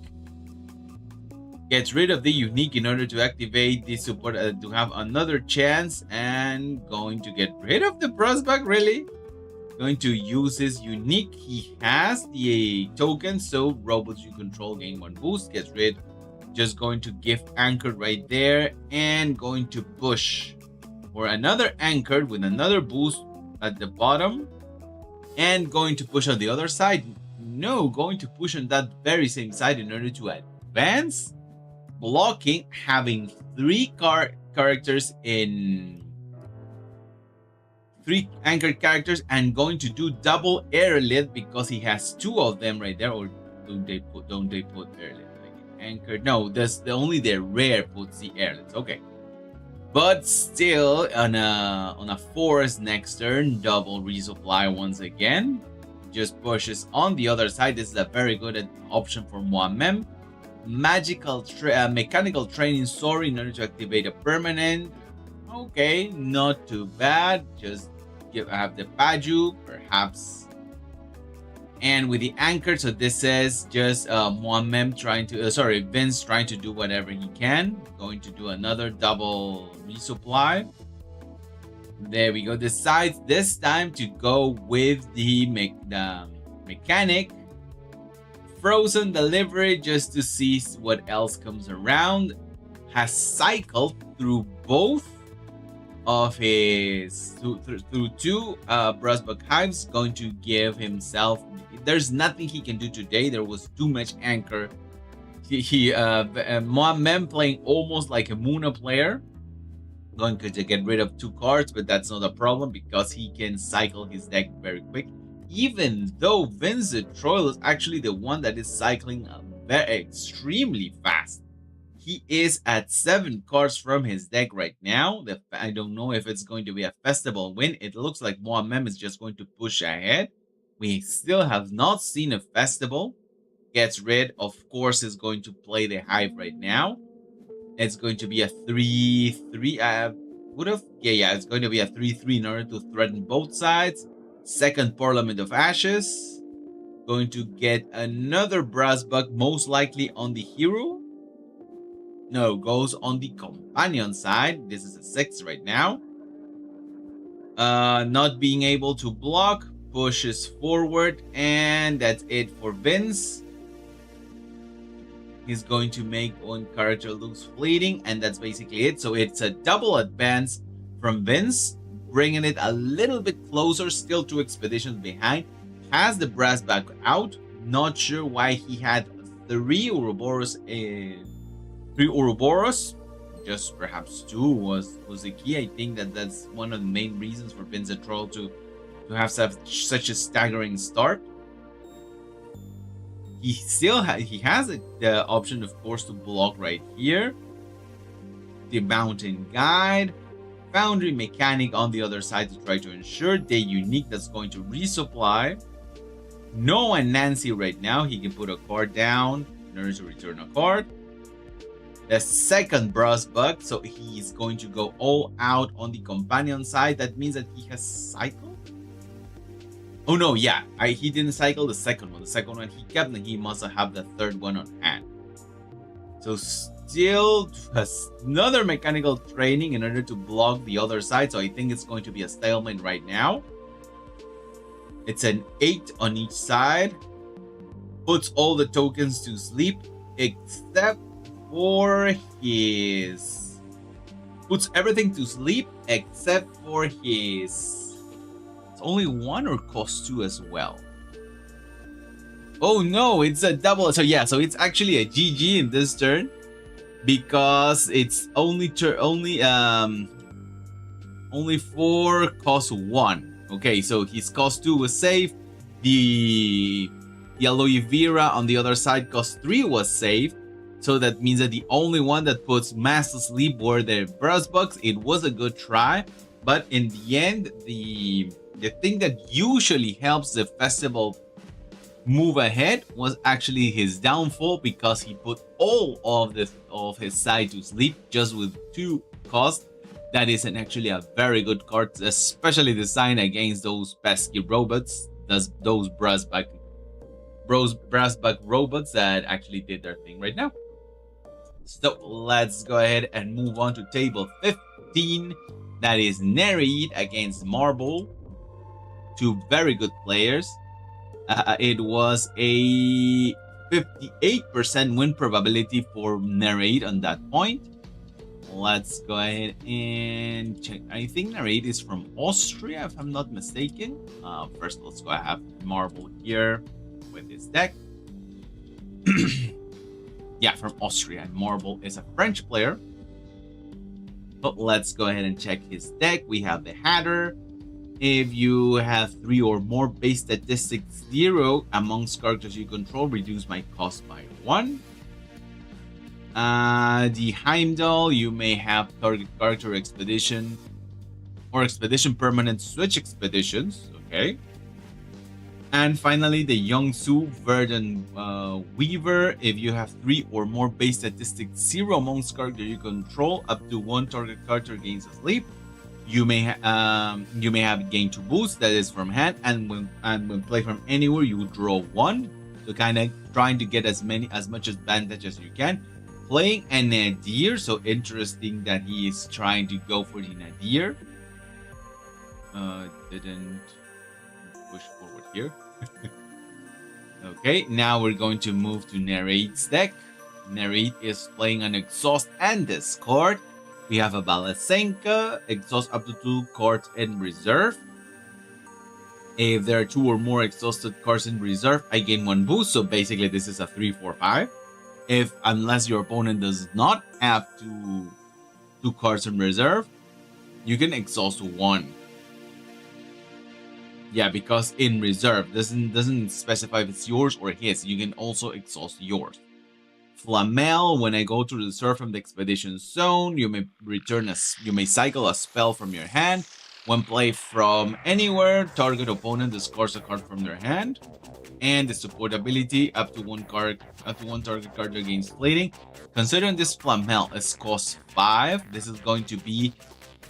Gets rid of the unique in order to activate the support to have another chance, and going to get rid of the prospect. Really, going to use his unique. He has the token, so robots you control gain 1 boost. Gets rid. Just going to give anchored right there, and going to push for another anchored with another boost at the bottom, and going to push on the other side. No, going to push on that very same side in order to advance. Blocking, having 3 characters in 3 anchored characters, and going to do double airlift because he has 2 of them right there. Or don't they put airlift like anchored? No, that's only the rare puts the airlift. Okay, but still on a forest next turn, double resupply once again. Just pushes on the other side. This is a very good option for Muamem. Mechanical training story in order to activate a permanent. Okay, not too bad. Just have the Paju, perhaps. And with the anchor, so this is just Muamem trying to, Vince trying to do whatever he can. Going to do another double resupply. There we go. Decides this time to go with the mechanic. Frozen delivery just to see what else comes around. Has cycled through both of his through 2 Brassbug hives. Going to give himself. There's nothing he can do today. There was too much anchor. Muamem playing almost like a Muna player. Going to get rid of 2 cards, but that's not a problem because he can cycle his deck very quick. Even though Vince the Troll is actually the one that is cycling extremely fast. He is at 7 cards from his deck right now. I don't know if it's going to be a festival win. It looks like Muamem is just going to push ahead. We still have not seen a festival. Gets rid, of course, is going to play the Hive right now. It's going to be a 3-3. It's going to be a 3-3 in order to threaten both sides. Second Parliament of Ashes. Going to get another Brass Bug, most likely on the hero. No, goes on the companion side. This is a 6 right now. Not being able to block. Pushes forward. And that's it for Vince. He's going to make 1 character lose fleeting. And that's basically it. So it's a double advance from Vince. Bringing it a little bit closer, still 2 expeditions behind. Has the brass back out. Not sure why he had 3 Ouroboros. 3 Ouroboros. Just perhaps 2 was the key. I think that's one of the main reasons for Vince the Troll to have such a staggering start. He has the option, of course, to block right here. The Mountain Guide. Foundry Mechanic on the other side to try to ensure the unique that's going to resupply. Noah and Nancy right now. He can put a card down in order to return a card. The second Brass Bug. So he's going to go all out on the companion side. That means that he has cycled. Oh no, yeah. He didn't cycle the second one. The second one he kept, and he must have the third one on hand. So still has another mechanical training in order to block the other side. So I think it's going to be a stalemate right now. It's an 8 on each side. Puts all the tokens to sleep except for his. Puts everything to sleep except for his. It's only 1 or cost 2 as well. Oh no, it's a double. So yeah, so it's actually a GG in this turn. Because it's only 4 cost 1. Okay, so his cost 2 was safe. The aloe vera on the other side cost 3 was saved. So that means that the only one that puts mass to sleep were the brass bugs. It was a good try, but in the end, the thing that usually helps the festival move ahead was actually his downfall, because he put all of his side to sleep just with 2 costs. That isn't actually a very good card, especially designed against those pesky robots, those brass bug robots that actually did their thing right now. So let's go ahead and move on to table 15. That is Nereid against Marble. 2 very good players. It was a 58% win probability for Nereid on that point. Let's go ahead and check. I think Nereid is from Austria, if I'm not mistaken. First, let's go. I have Marble here with his deck. Yeah, from Austria. And Marble is a French player. But let's go ahead and check his deck. We have the Hatter. If you have 3 or more base statistics 0 amongst characters you control, reduce my cost by 1. The Heimdall, you may have target character expedition or expedition permanent switch expeditions. Okay. And finally, the Youngsu Verdant Weaver. If you have 3 or more base statistics 0 amongst characters you control, up to 1 target character gains a sleep. You may have gain 2 boost, that is from hand, and when play from anywhere, you draw 1. So kind of trying to get as much advantage as you can. Playing a Nadir, so interesting that he is trying to go for the Nadir. Didn't push forward here. Okay, now we're going to move to Nereid's deck. Nereid is playing an Exhaust and discard. We have a Balasenka, exhaust up to 2 cards in reserve. If there are 2 or more exhausted cards in reserve, I gain 1 boost. So basically, this is a 3-4-5. Unless your opponent does not have 2 cards in reserve, you can exhaust 1. Yeah, because in reserve doesn't specify if it's yours or his. You can also exhaust yours. Flamel, when I go to reserve from the expedition zone, you may cycle a spell from your hand. When played from anywhere, target opponent discards a card from their hand. And the support ability, up to 1 target card against plating. Considering this Flamel is cost 5, this is going to be,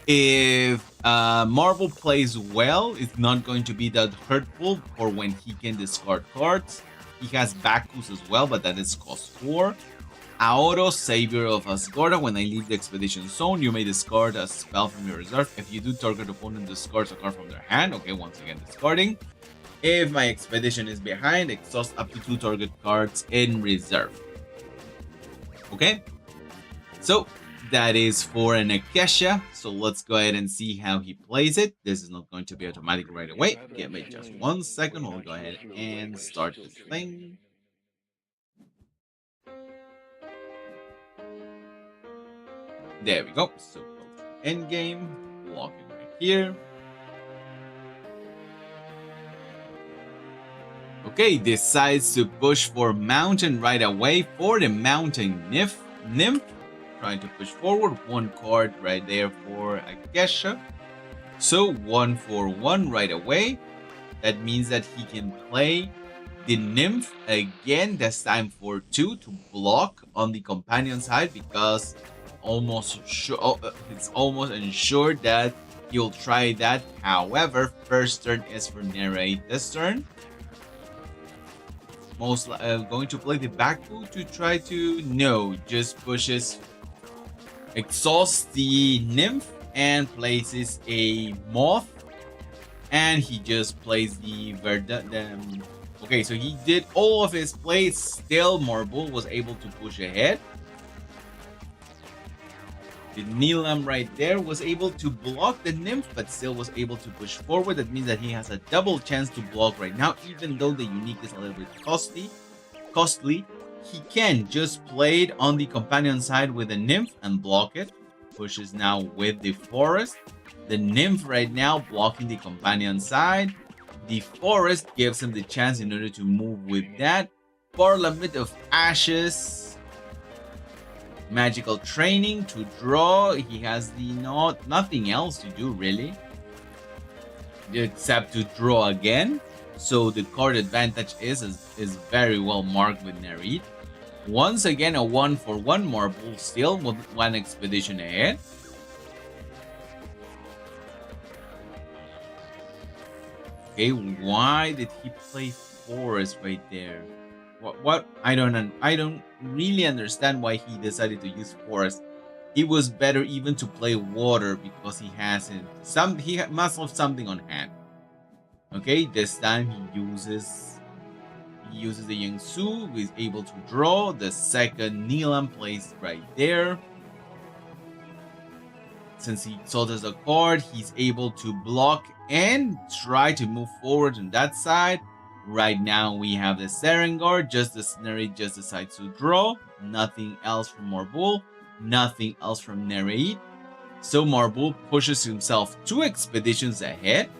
if Marble plays well, it's not going to be that hurtful for when he can discard cards. He has Bacchus as well, but that is cost 4. Aoro, Savior of Asgard. When I leave the expedition zone, you may discard a spell from your reserve. If you do, target opponent discards a card from their hand. Okay, once again, discarding. If my expedition is behind, exhaust up to 2 target cards in reserve. Okay, so that is for an Akesha. So let's go ahead and see how he plays it. This is not going to be automatic right away. Give me just 1 second. We'll go ahead and start this thing. There we go. So end game, blocking right here. Okay, decides to push for Mountain right away for the Mountain Nymph. Trying to push forward. 1 card right there for Akesha. So 1 for 1 right away. That means that he can play the Nymph again, this time for 2 to block on the companion side, because it's almost ensured that he'll try that. However, first turn is for Nereid this turn. Most going to play the Baku to try to, no, just pushes, exhausts the Nymph and places a Moth, and he just plays the Verdant. Okay, so he did all of his plays. Still, Marble was able to push ahead. The Nilam right there was able to block the Nymph, but still was able to push forward. That means that he has a double chance to block right now, even though the unique is a little bit costly. He can just play it on the companion side with the Nymph and block it. Pushes now with the Forest. The Nymph right now blocking the companion side. The forest gives him the chance in order to move with that. Parliament of Ashes. Magical training to draw. He has the nothing else to do really, except to draw again. So the card advantage is very well marked with Nereid. Once again, a 1/1 marble, still with one expedition ahead. Okay, why did he play forest right there? What? I don't really understand why he decided to use forest. It was better even to play water because he must have something on hand. Okay, this time he uses the Yangsu, who is able to draw. The second Nilam placed right there. Since he soldiers a card, he's able to block and try to move forward on that side. Right now we have the Serengar, just the Nereid just decides to draw. Nothing else from Marbul, nothing else from Nereid. So Marbul pushes himself 2 expeditions ahead.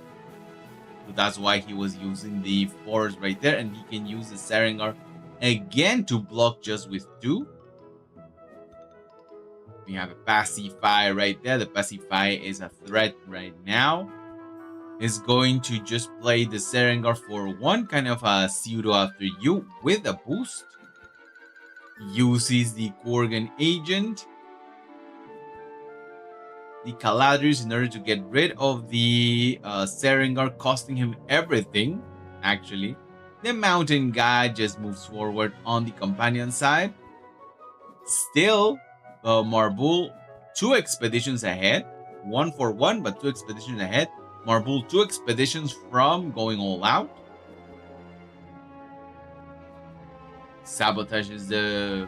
So that's why he was using the forest right there, and he can use the Serengar again to block just with 2. We have a Pacify right there. The Pacify is a threat right now. Is going to just play the Serengar for 1, kind of a pseudo after you with a boost. Uses the Gorgon Agent, the Caladrius, in order to get rid of the Serengar, costing him everything, actually. The Mountain Guy just moves forward on the companion side. Still, Marbul 2 expeditions ahead. 1/1, but 2 expeditions ahead. Marbul 2 expeditions from going all out. Sabotages the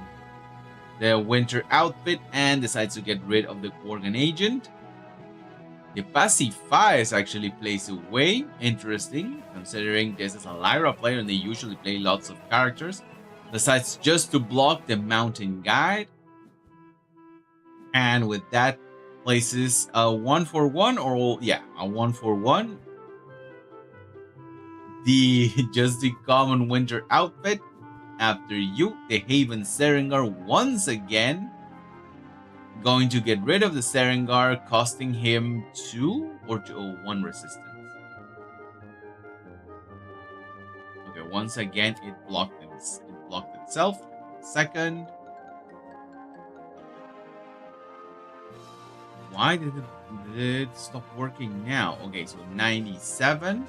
winter outfit and decides to get rid of the Gorgon Agent. The Pacifies actually plays away. Interesting, considering this is a Lyra player and they usually play lots of characters. Decides just to block the Mountain Guide. And with that, places a 1/1, or a 1/1. Just the common winter outfit. After you, the Haven Serengar once again going to get rid of the Serengar, costing him 2 or 1 resistance. Okay, once again it blocked itself. Second. Why did it stop working now? Okay, so 97.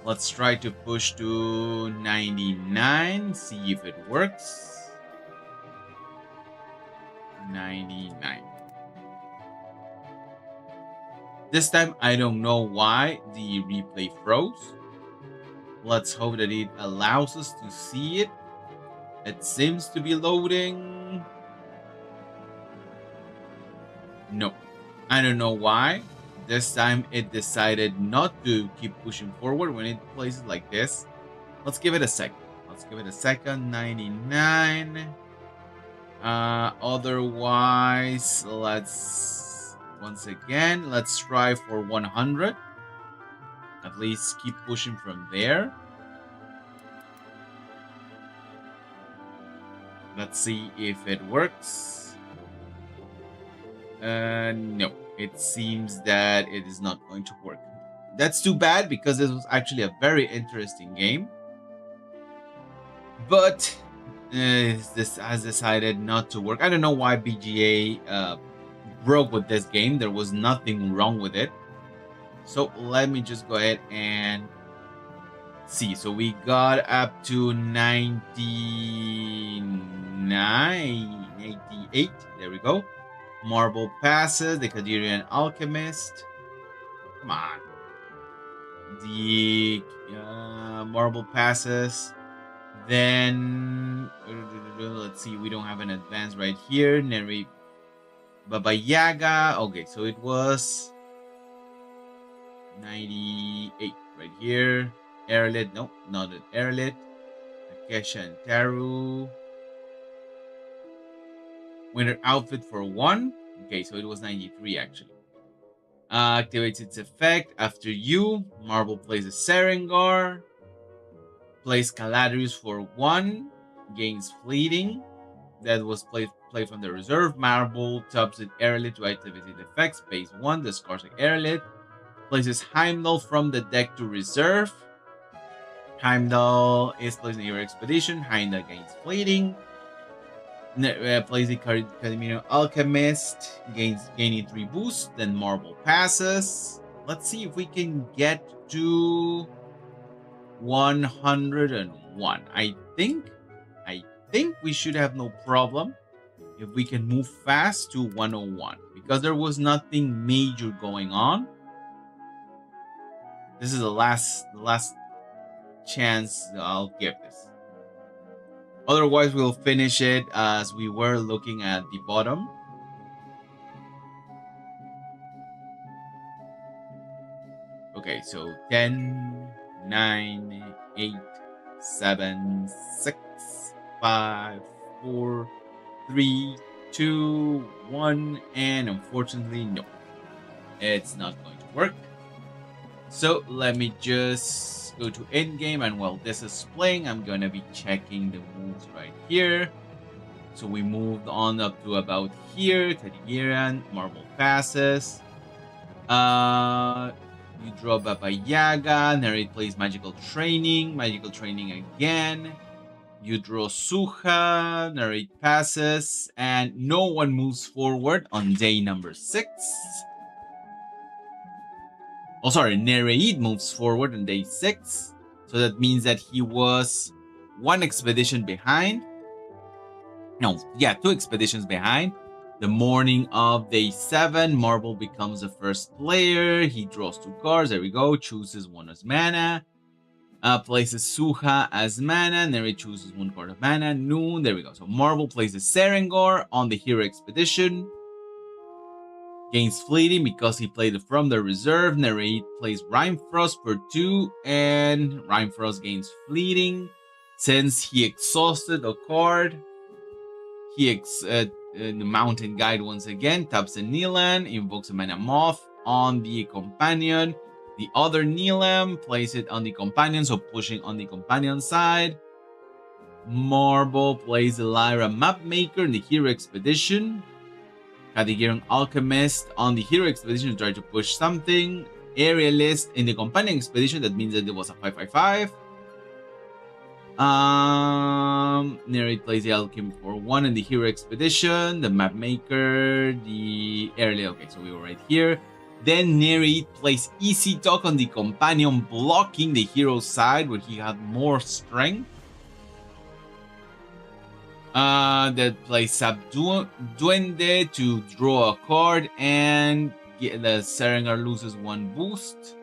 Let's try to push to 99. See if it works. 99. This time, I don't know why the replay froze. Let's hope that it allows us to see it. It seems to be loading. No, I don't know why. This time it decided not to keep pushing forward when it plays it like this. Let's give it a second. 99. Otherwise, let's try for 100. At least keep pushing from there. Let's see if it works. No, it seems that it is not going to work. That's too bad because this was actually a very interesting game. But this has decided not to work. I don't know why BGA broke with this game. There was nothing wrong with it. So let me just go ahead and see. So we got up to 99, 88. There we go. Marble passes, the Kadirian Alchemist. Come on. The Marble passes. Then, let's see, we don't have an advance right here. Neri Baba Yaga. Okay, so it was 98 right here. Erlit, nope, not an Erlit. Akesha and Taru. Winter outfit for 1. Okay, so it was 93 actually. Activates its effect after you. Marble plays a Serengar. Plays Caladrius for 1. Gains Fleeting. That was played from the reserve. Marble taps it Aerolith to activate its effects. Pays 1. Discards the Aerolith. Places Heimdall from the deck to reserve. Heimdall is placed in your expedition. Heimdall gains Fleeting. Plays the Cadmino Alchemist, gaining 3 boosts. Then Marble passes. Let's see if we can get to 101. I think we should have no problem if we can move fast to 101 because there was nothing major going on. This is the last chance I'll give this. Otherwise, we'll finish it as we were looking at the bottom. Okay, so 10, 9, 8, 7, 6, 5, 4, 3, 2, 1, and unfortunately, no. It's not going to work. So let me just go to endgame, and while this is playing, I'm gonna be checking the moves right here. So we moved on up to about here. Tadigiran, Marble passes. You draw Baba Yaga. Narrate plays Magical Training. Magical Training again. You draw Suha. Narrate passes, and no one moves forward on day number 6. Oh, sorry, Nereid moves forward on day 6. So that means that he was 1 expedition behind. No, yeah, 2 expeditions behind. The morning of day 7, Marble becomes the first player. He draws 2 cards. There we go. Chooses 1 as mana. Places Suha as mana. Nereid chooses 1 card of mana. Noon. There we go. So Marble plays the Serengar on the hero expedition. Gains Fleeting because he played it from the reserve. Nereid plays Rhymefrost for 2, and Rhymefrost gains Fleeting. Since he exhausted a card, he the Mountain Guide once again taps a Nilan, invokes a Mana Moth on the companion. The other Nilam plays it on the companion, so pushing on the companion side. Marble plays the Lyra Mapmaker in the hero expedition. Kadigiran Alchemist on the hero expedition to try to push something. Aerialist in the companion expedition, that means that it was a 5/5/5. Nereid plays the Alchemy for 1 in the hero expedition, the Mapmaker, the Aerialist. Okay, so we were right here. Then Nereid plays Easy Talk on the companion, blocking the hero side where he had more strength. That plays Subduende to draw a card, and the Serengar loses 1 boost.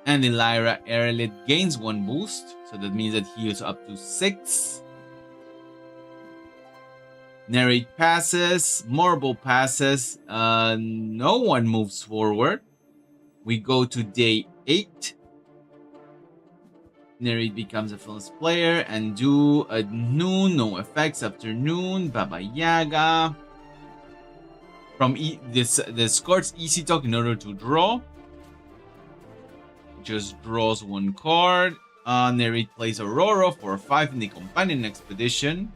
And the Lyra Aerolith gains 1 boost, so that means that he is up to 6. Nereid passes, Marble passes, no one moves forward. We go to day 8. Nereid becomes a first player and do a noon, no effects after noon, Baba Yaga. From this discards Easy Talk in order to draw. Just draws 1 card. Nereid plays Aurora for 5 in the companion expedition.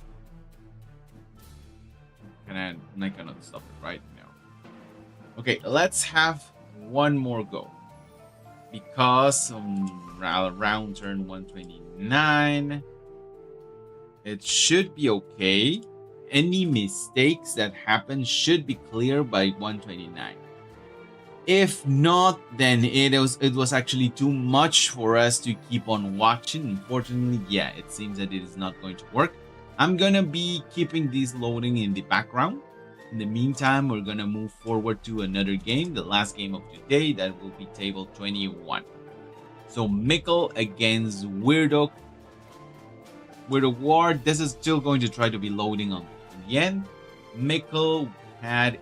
I cannot stop it right now. Okay, let's have one more go. Because around turn 129, it should be okay. Any mistakes that happen should be clear by 129. If not, then it was actually too much for us to keep on watching. Unfortunately, yeah, it seems that it is not going to work. I'm gonna be keeping this loading in the background. In the meantime, we're gonna move forward to another game, the last game of today, that will be table 21. So Mikkel against Weirdo Ward. This is still going to try to be loading on the end. Mikkel had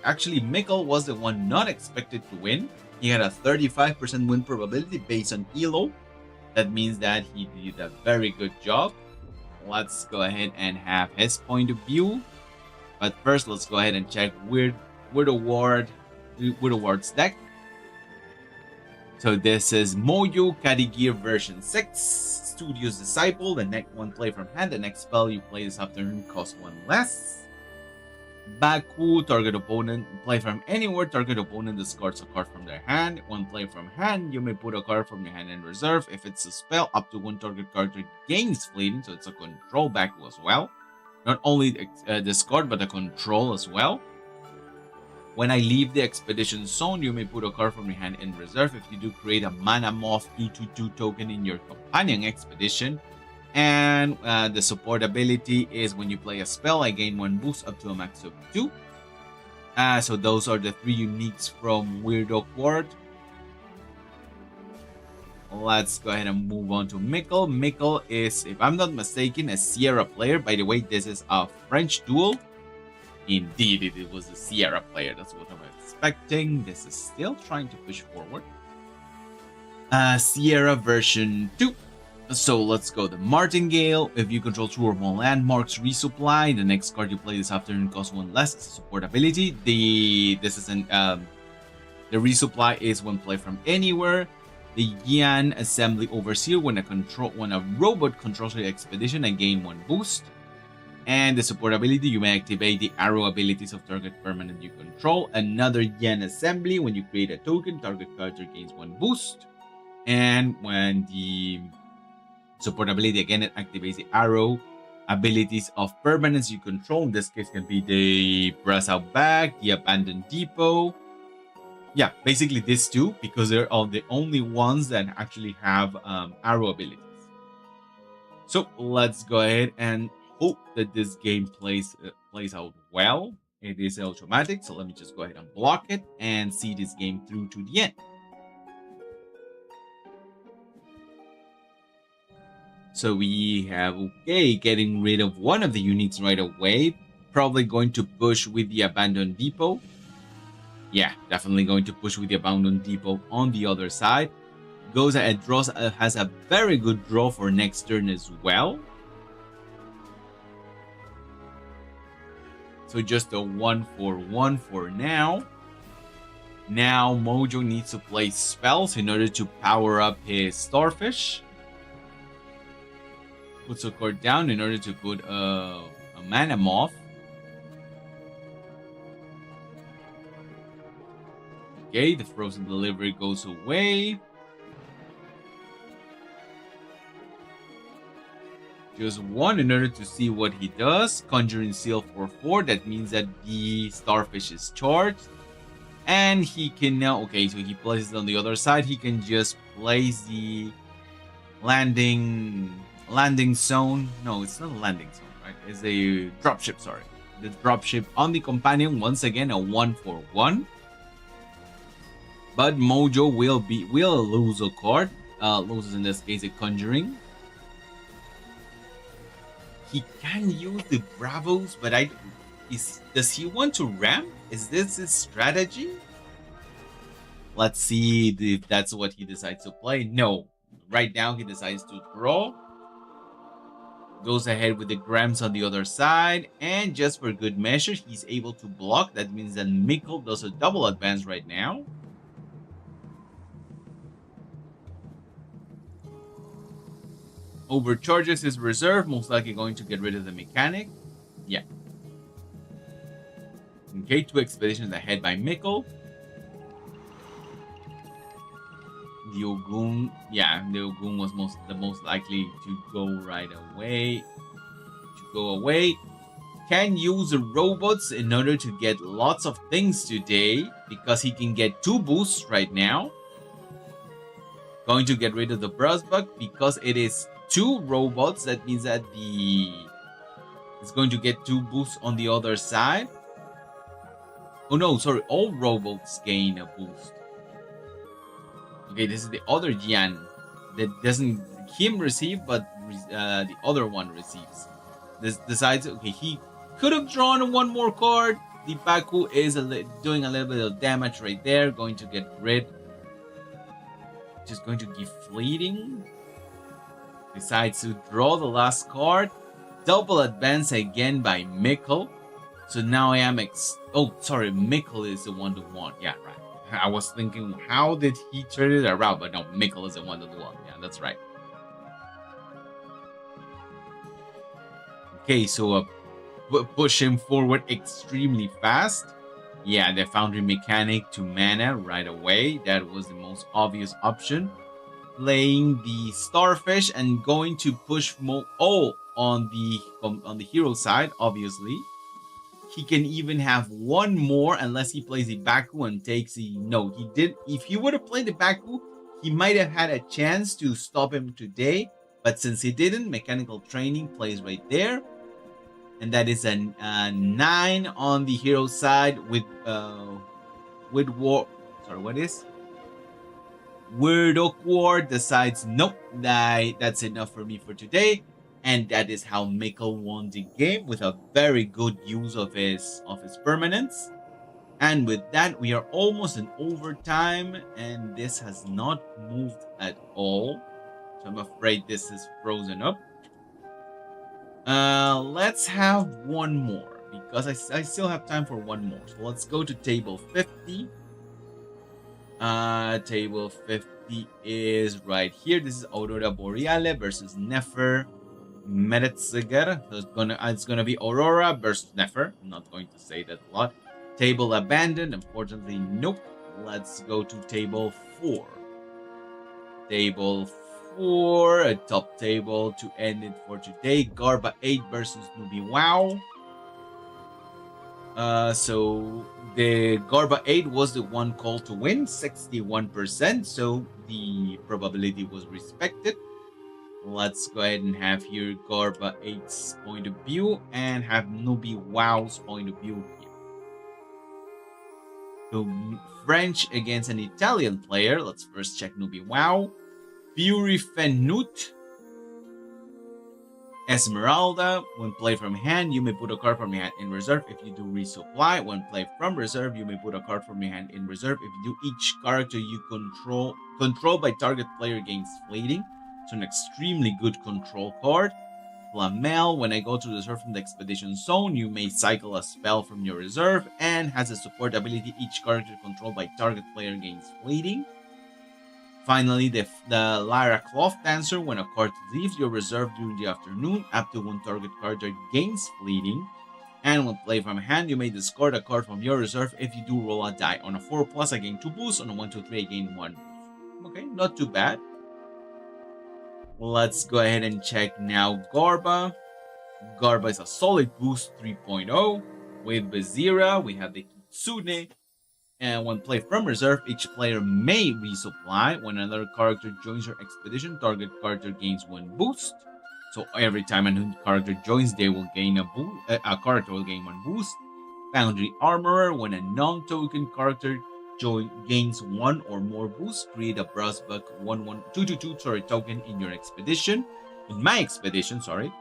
actually Mikkel was the one not expected to win. He had a 35% win probability based on ELO. That means that he did a very good job. Let's go ahead and have his point of view. But first, let's go ahead and check Weirdo Ward Widow Ward's deck. So this is Mojo Kadigir version 6, Studio's Disciple. The next one play from hand. The next spell you play this afternoon costs 1 less. Baku, target opponent, play from anywhere. Target opponent discards a card from their hand. One play from hand, you may put a card from your hand in reserve. If it's a spell, up to one target card gains fleeting, so it's a control Baku as well. Not only discard, but a control as well. When I leave the expedition zone, you may put a card from your hand in reserve. If you do, create a mana moth 2/2 token in your companion expedition. And the support ability is when you play a spell, I gain 1 boost up to a max of 2. So those are the 3 uniques from Weirdo Ward. Let's go ahead and move on to Mikkel. Mikkel is, if I'm not mistaken, a Sierra player. By the way, this is a French duel. Indeed, it was a Sierra player. That's what I'm expecting. This is still trying to push forward. Sierra version 2. So let's go. The Martingale. If you control 2 or more landmarks, resupply. The next card you play this afternoon costs 1 less. It's a support ability. The resupply is when play from anywhere. The Yan Assembly Overseer. When a robot controls your expedition, I gain 1 boost. And the support ability, you may activate the arrow abilities of target permanent you control. Another Yan Assembly. When you create a token, target character gains 1 boost. And when the support ability, again, it activates the arrow abilities of permanents you control. In this case, can be the Brass Out Bag, the Abandoned Depot. Yeah, basically these two, because they're all the only ones that actually have arrow abilities. So let's go ahead and hope that this game plays out well. It is automatic, so let me just go ahead and block it and see this game through to the end. So we have, okay, getting rid of one of the uniques right away. Probably going to push with the Abandoned Depot. Yeah, definitely going to push with the Abandoned Depot on the other side. Goes ahead, draws, has a very good draw for next turn as well. So just a 1/1 for now. Now Mojo needs to play spells in order to power up his Starfish. Puts a card down in order to put a mana moth. Okay, the frozen delivery goes away. Just 1 in order to see what he does. Conjuring Seal for 4. That means that the Starfish is charged. And he can now, okay, so he places it on the other side. He can just place the landing zone. No, it's not a landing zone, right? It's a dropship, sorry. The dropship on the companion. Once again, a 1/1. But Mojo will lose a card. Loses in this case a Conjuring. He can use the Bravos, but does he want to ramp? Is this his strategy? Let's see if that's what he decides to play. No. Right now he decides to draw. Goes ahead with the Grams on the other side. And just for good measure, he's able to block. That means that Mikkel does a double advance right now. Overcharges his reserve, most likely going to get rid of the mechanic. Yeah. Okay, 2 expeditions ahead by Mikkel. The Ogun, yeah, the Ogun was the most likely to go right away. Can use the robots in order to get lots of things today because he can get 2 boosts right now. Going to get rid of the Brusbuck because it is 2 robots. That means that it's going to get 2 boosts on the other side. Oh no, sorry, all robots gain a boost. Okay, this is the other Yan that doesn't him receive, but the other one receives. This decides, okay, he could have drawn 1 more card. The Baku is doing a little bit of damage right there. Going to get rid. Just going to give fleeting. Decides to draw the last card. Double advance again by Mikkel. So now I am oh, sorry, Mikkel is the one to one. Yeah, right. I was thinking, how did he turn it around? But no, Mikkel is the one to one. Yeah, that's right. Okay, so push him forward extremely fast. Yeah, the Foundry Mechanic to mana right away. That was the most obvious option. Playing the Starfish and going to push on the hero side, obviously. He can even have one more unless he plays the Baku and takes the... No, he did. If he would have played the Baku, he might have had a chance to stop him today. But since he didn't, Mechanical Training plays right there. And that is a 9 on the hero side with war. Sorry, what is? Word of War decides, nope, that's enough for me for today. And that is how Mikkel won the game with a very good use of his permanence. And with that, we are almost in overtime, and this has not moved at all. So I'm afraid this is frozen up. Let's have one more because I still have time for one more. So let's go to table 50. Table 50 is right here. This is Aurora Boreale versus Nefer Meretziger. So it's gonna be Aurora versus Nefer. I'm not going to say that a lot. Table abandoned. Unfortunately, nope. Let's go to table 4. Table 4, a top table to end it for today. Garba 8 versus Nubi Wow. So the Garba 8 was the one called to win, 61%. So the probability was respected. Let's go ahead and have here Garba 8's point of view and have Nubi Wow's point of view here. So French against an Italian player. Let's first check Nubi Wow. Fury Fenut. Esmeralda. When played from hand, you may put a card from your hand in reserve. If you do resupply, when played from reserve, you may put a card from your hand in reserve. If you do, each character you control by target player gains fleeting. So an extremely good control card. Flamel. When I go to reserve from the expedition zone, you may cycle a spell from your reserve and has a support ability. Each character controlled by target player gains fleeting. Finally, the Lyra Cloth Dancer. When a card leaves your reserve during the afternoon, up to one target character gains fleeting. And when played from hand, you may discard a card from your reserve. If you do roll a die. On a 4+, I gain 2 boosts. On a 1, 2, 3, I gain 1 boost. Okay, not too bad. Let's go ahead and check now Garba. Garba is a solid boost 3.0. With Bazira, we have the Kitsune. And when played from reserve, each player may resupply. When another character joins your expedition, target character gains 1 boost. So every time a new character joins, they will gain a character will gain 1 boost. Foundry Armorer. When a non-token character gains 1 or more boosts, create a brass buck 2/2 token in your expedition. In my expedition, sorry.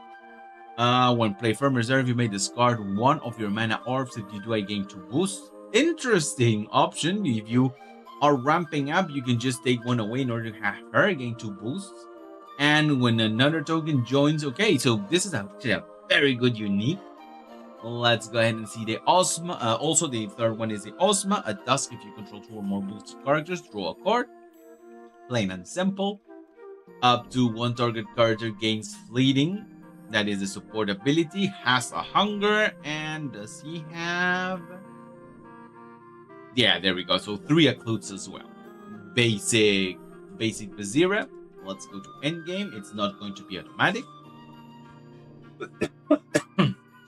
When played from reserve, you may discard 1 of your mana orbs. If you do, I gain 2 boosts. Interesting option. If you are ramping up, you can just take 1 away in order to have her gain 2 boosts. And when another token joins, okay, so this is actually a very good unique. Let's go ahead and see the Osma. Also, the third one is the Osma. At dusk, if you control 2 or more boosted characters, draw a card. Plain and simple. Up to 1 target character gains fleeting. That is a support ability. Has a hunger. And does he have... Yeah, there we go. So 3 occludes as well. Basic Bazira. Let's go to endgame. It's not going to be automatic.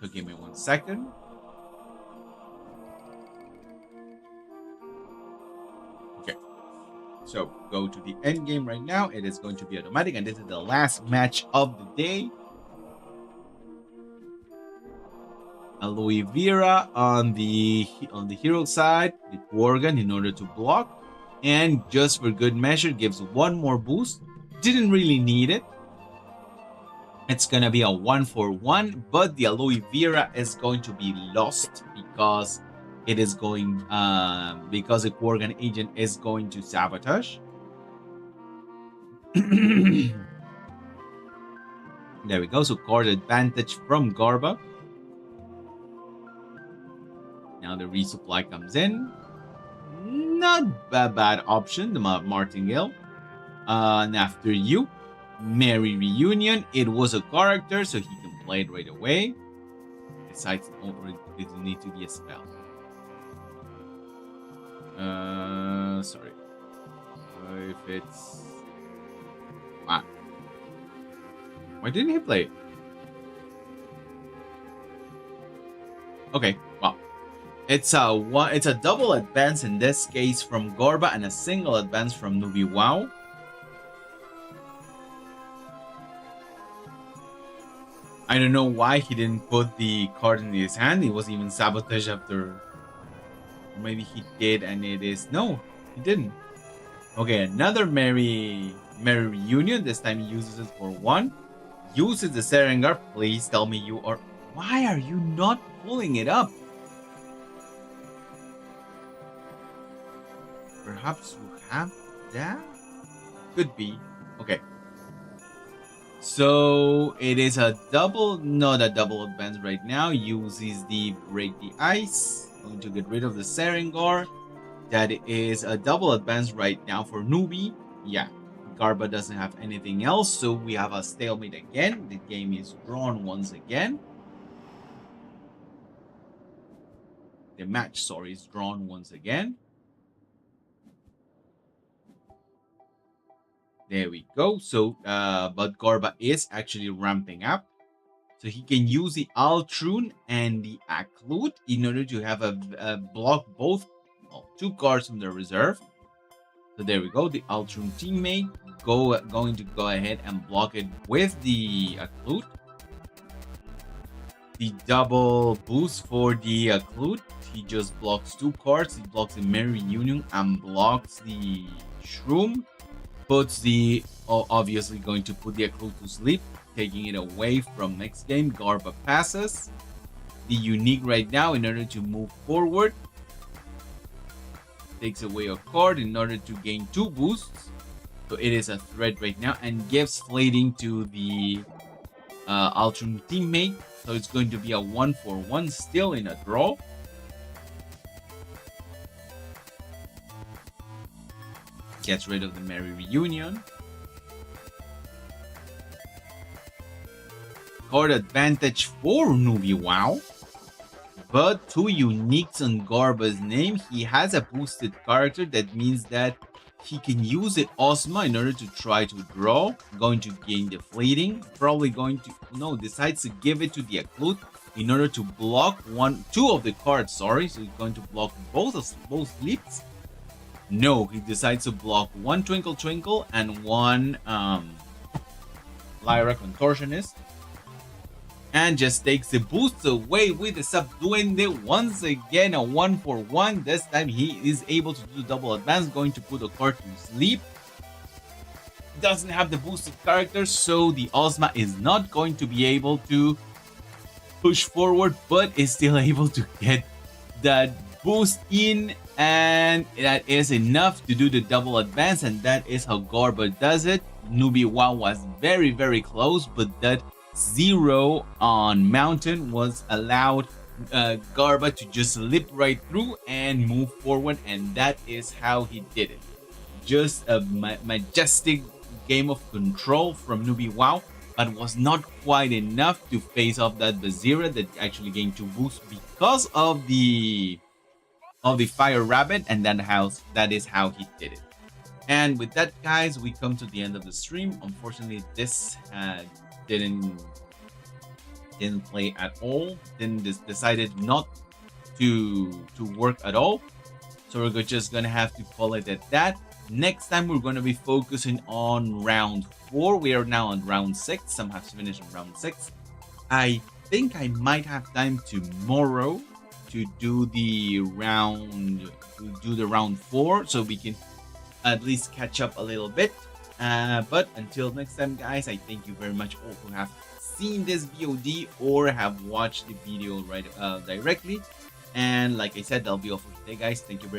So give me 1 second. Okay. So go to the endgame right now. It is going to be automatic. And this is the last match of the day. Aloe Vera on the hero side, the Worgen in order to block, and just for good measure gives 1 more boost. Didn't really need it. It's gonna be a 1-for-1, but the Aloe Vera is going to be lost because it is going because the Worgen agent is going to sabotage. There we go. So card advantage from Garba. Now the resupply comes in. Not a bad option, the Martingale. And after you, Merry Reunion. It was a character, so he can play it right away. Besides, it will need to be a spell. Sorry. If it's... Ah. Why didn't he play it? Okay, well. It's a double advance in this case from Gorba and a single advance from Nubi Wow. I don't know why he didn't put the card in his hand. It was even sabotage after. Or maybe he did and it is... No, he didn't. Okay, another Merry Reunion. This time he uses it for 1. Uses the Serengar. Please tell me you are... Why are you not pulling it up? Perhaps you have that? Could be. Okay. So it is a double, not a double advance right now. Uses the Break the Ice. Going to get rid of the Serengar. That is a double advance right now for Nubi. Yeah, Garba doesn't have anything else. So we have a stalemate again. The game is drawn once again. The match, sorry, is drawn once again. There we go. So, but Garba is actually ramping up. So he can use the Altrun and the Aklut in order to have a block both, well, 2 cards from the reserve. So there we go. The Altrun teammate going to go ahead and block it with the Aklut. The double boost for the Aklut. He just blocks 2 cards. He blocks the Merry Union and blocks the Shroom. Puts the... Oh, obviously going to put the Aklut to sleep, taking it away from next game. Garba passes. The Unique right now in order to move forward. Takes away a card in order to gain 2 boosts. So it is a threat right now and gives Flading to the Altrum teammate. So it's going to be a 1-for-1 still in a draw. Gets rid of the Merry Reunion. Card advantage for Nubi Wow. But 2 uniques on Garba's name. He has a boosted character. That means that he can use the Ozma in order to try to draw. Going to gain the Fleeting. Probably going to... No, decides to give it to the Aklut in order to block 2 of the cards. Sorry. So he's going to block both sleeps. No, he decides to block 1 Twinkle Twinkle and 1 Lyra Contortionist. And just takes the boosts away with the Subduende once again, a 1-for-1. This time he is able to do double advance, going to put a card to sleep. Doesn't have the boosted character, so the Ozma is not going to be able to push forward, but is still able to get that boost in, and that is enough to do the double advance, and that is how Garba does it. Nubi Wow was very, very close, but that 0 on Mountain was allowed Garba to just slip right through and move forward, and that is how he did it. Just a majestic game of control from Nubi Wow, but was not quite enough to face off that Bazira that actually gained 2 boosts because of the Fire Rabbit, and that is how he did it. And with that, guys, we come to the end of the stream. Unfortunately, this didn't play at all. Decided not to work at all. So we're just gonna have to call it at that. Next time we're gonna be focusing on round 4. We are now on round 6. Some have finished on round 6. I think I might have time tomorrow to do the round 4, so we can at least catch up a little bit. But until next time, guys, I thank you very much all who have seen this VOD or have watched the video directly. And like I said, that'll be all for today, guys. Thank you very much.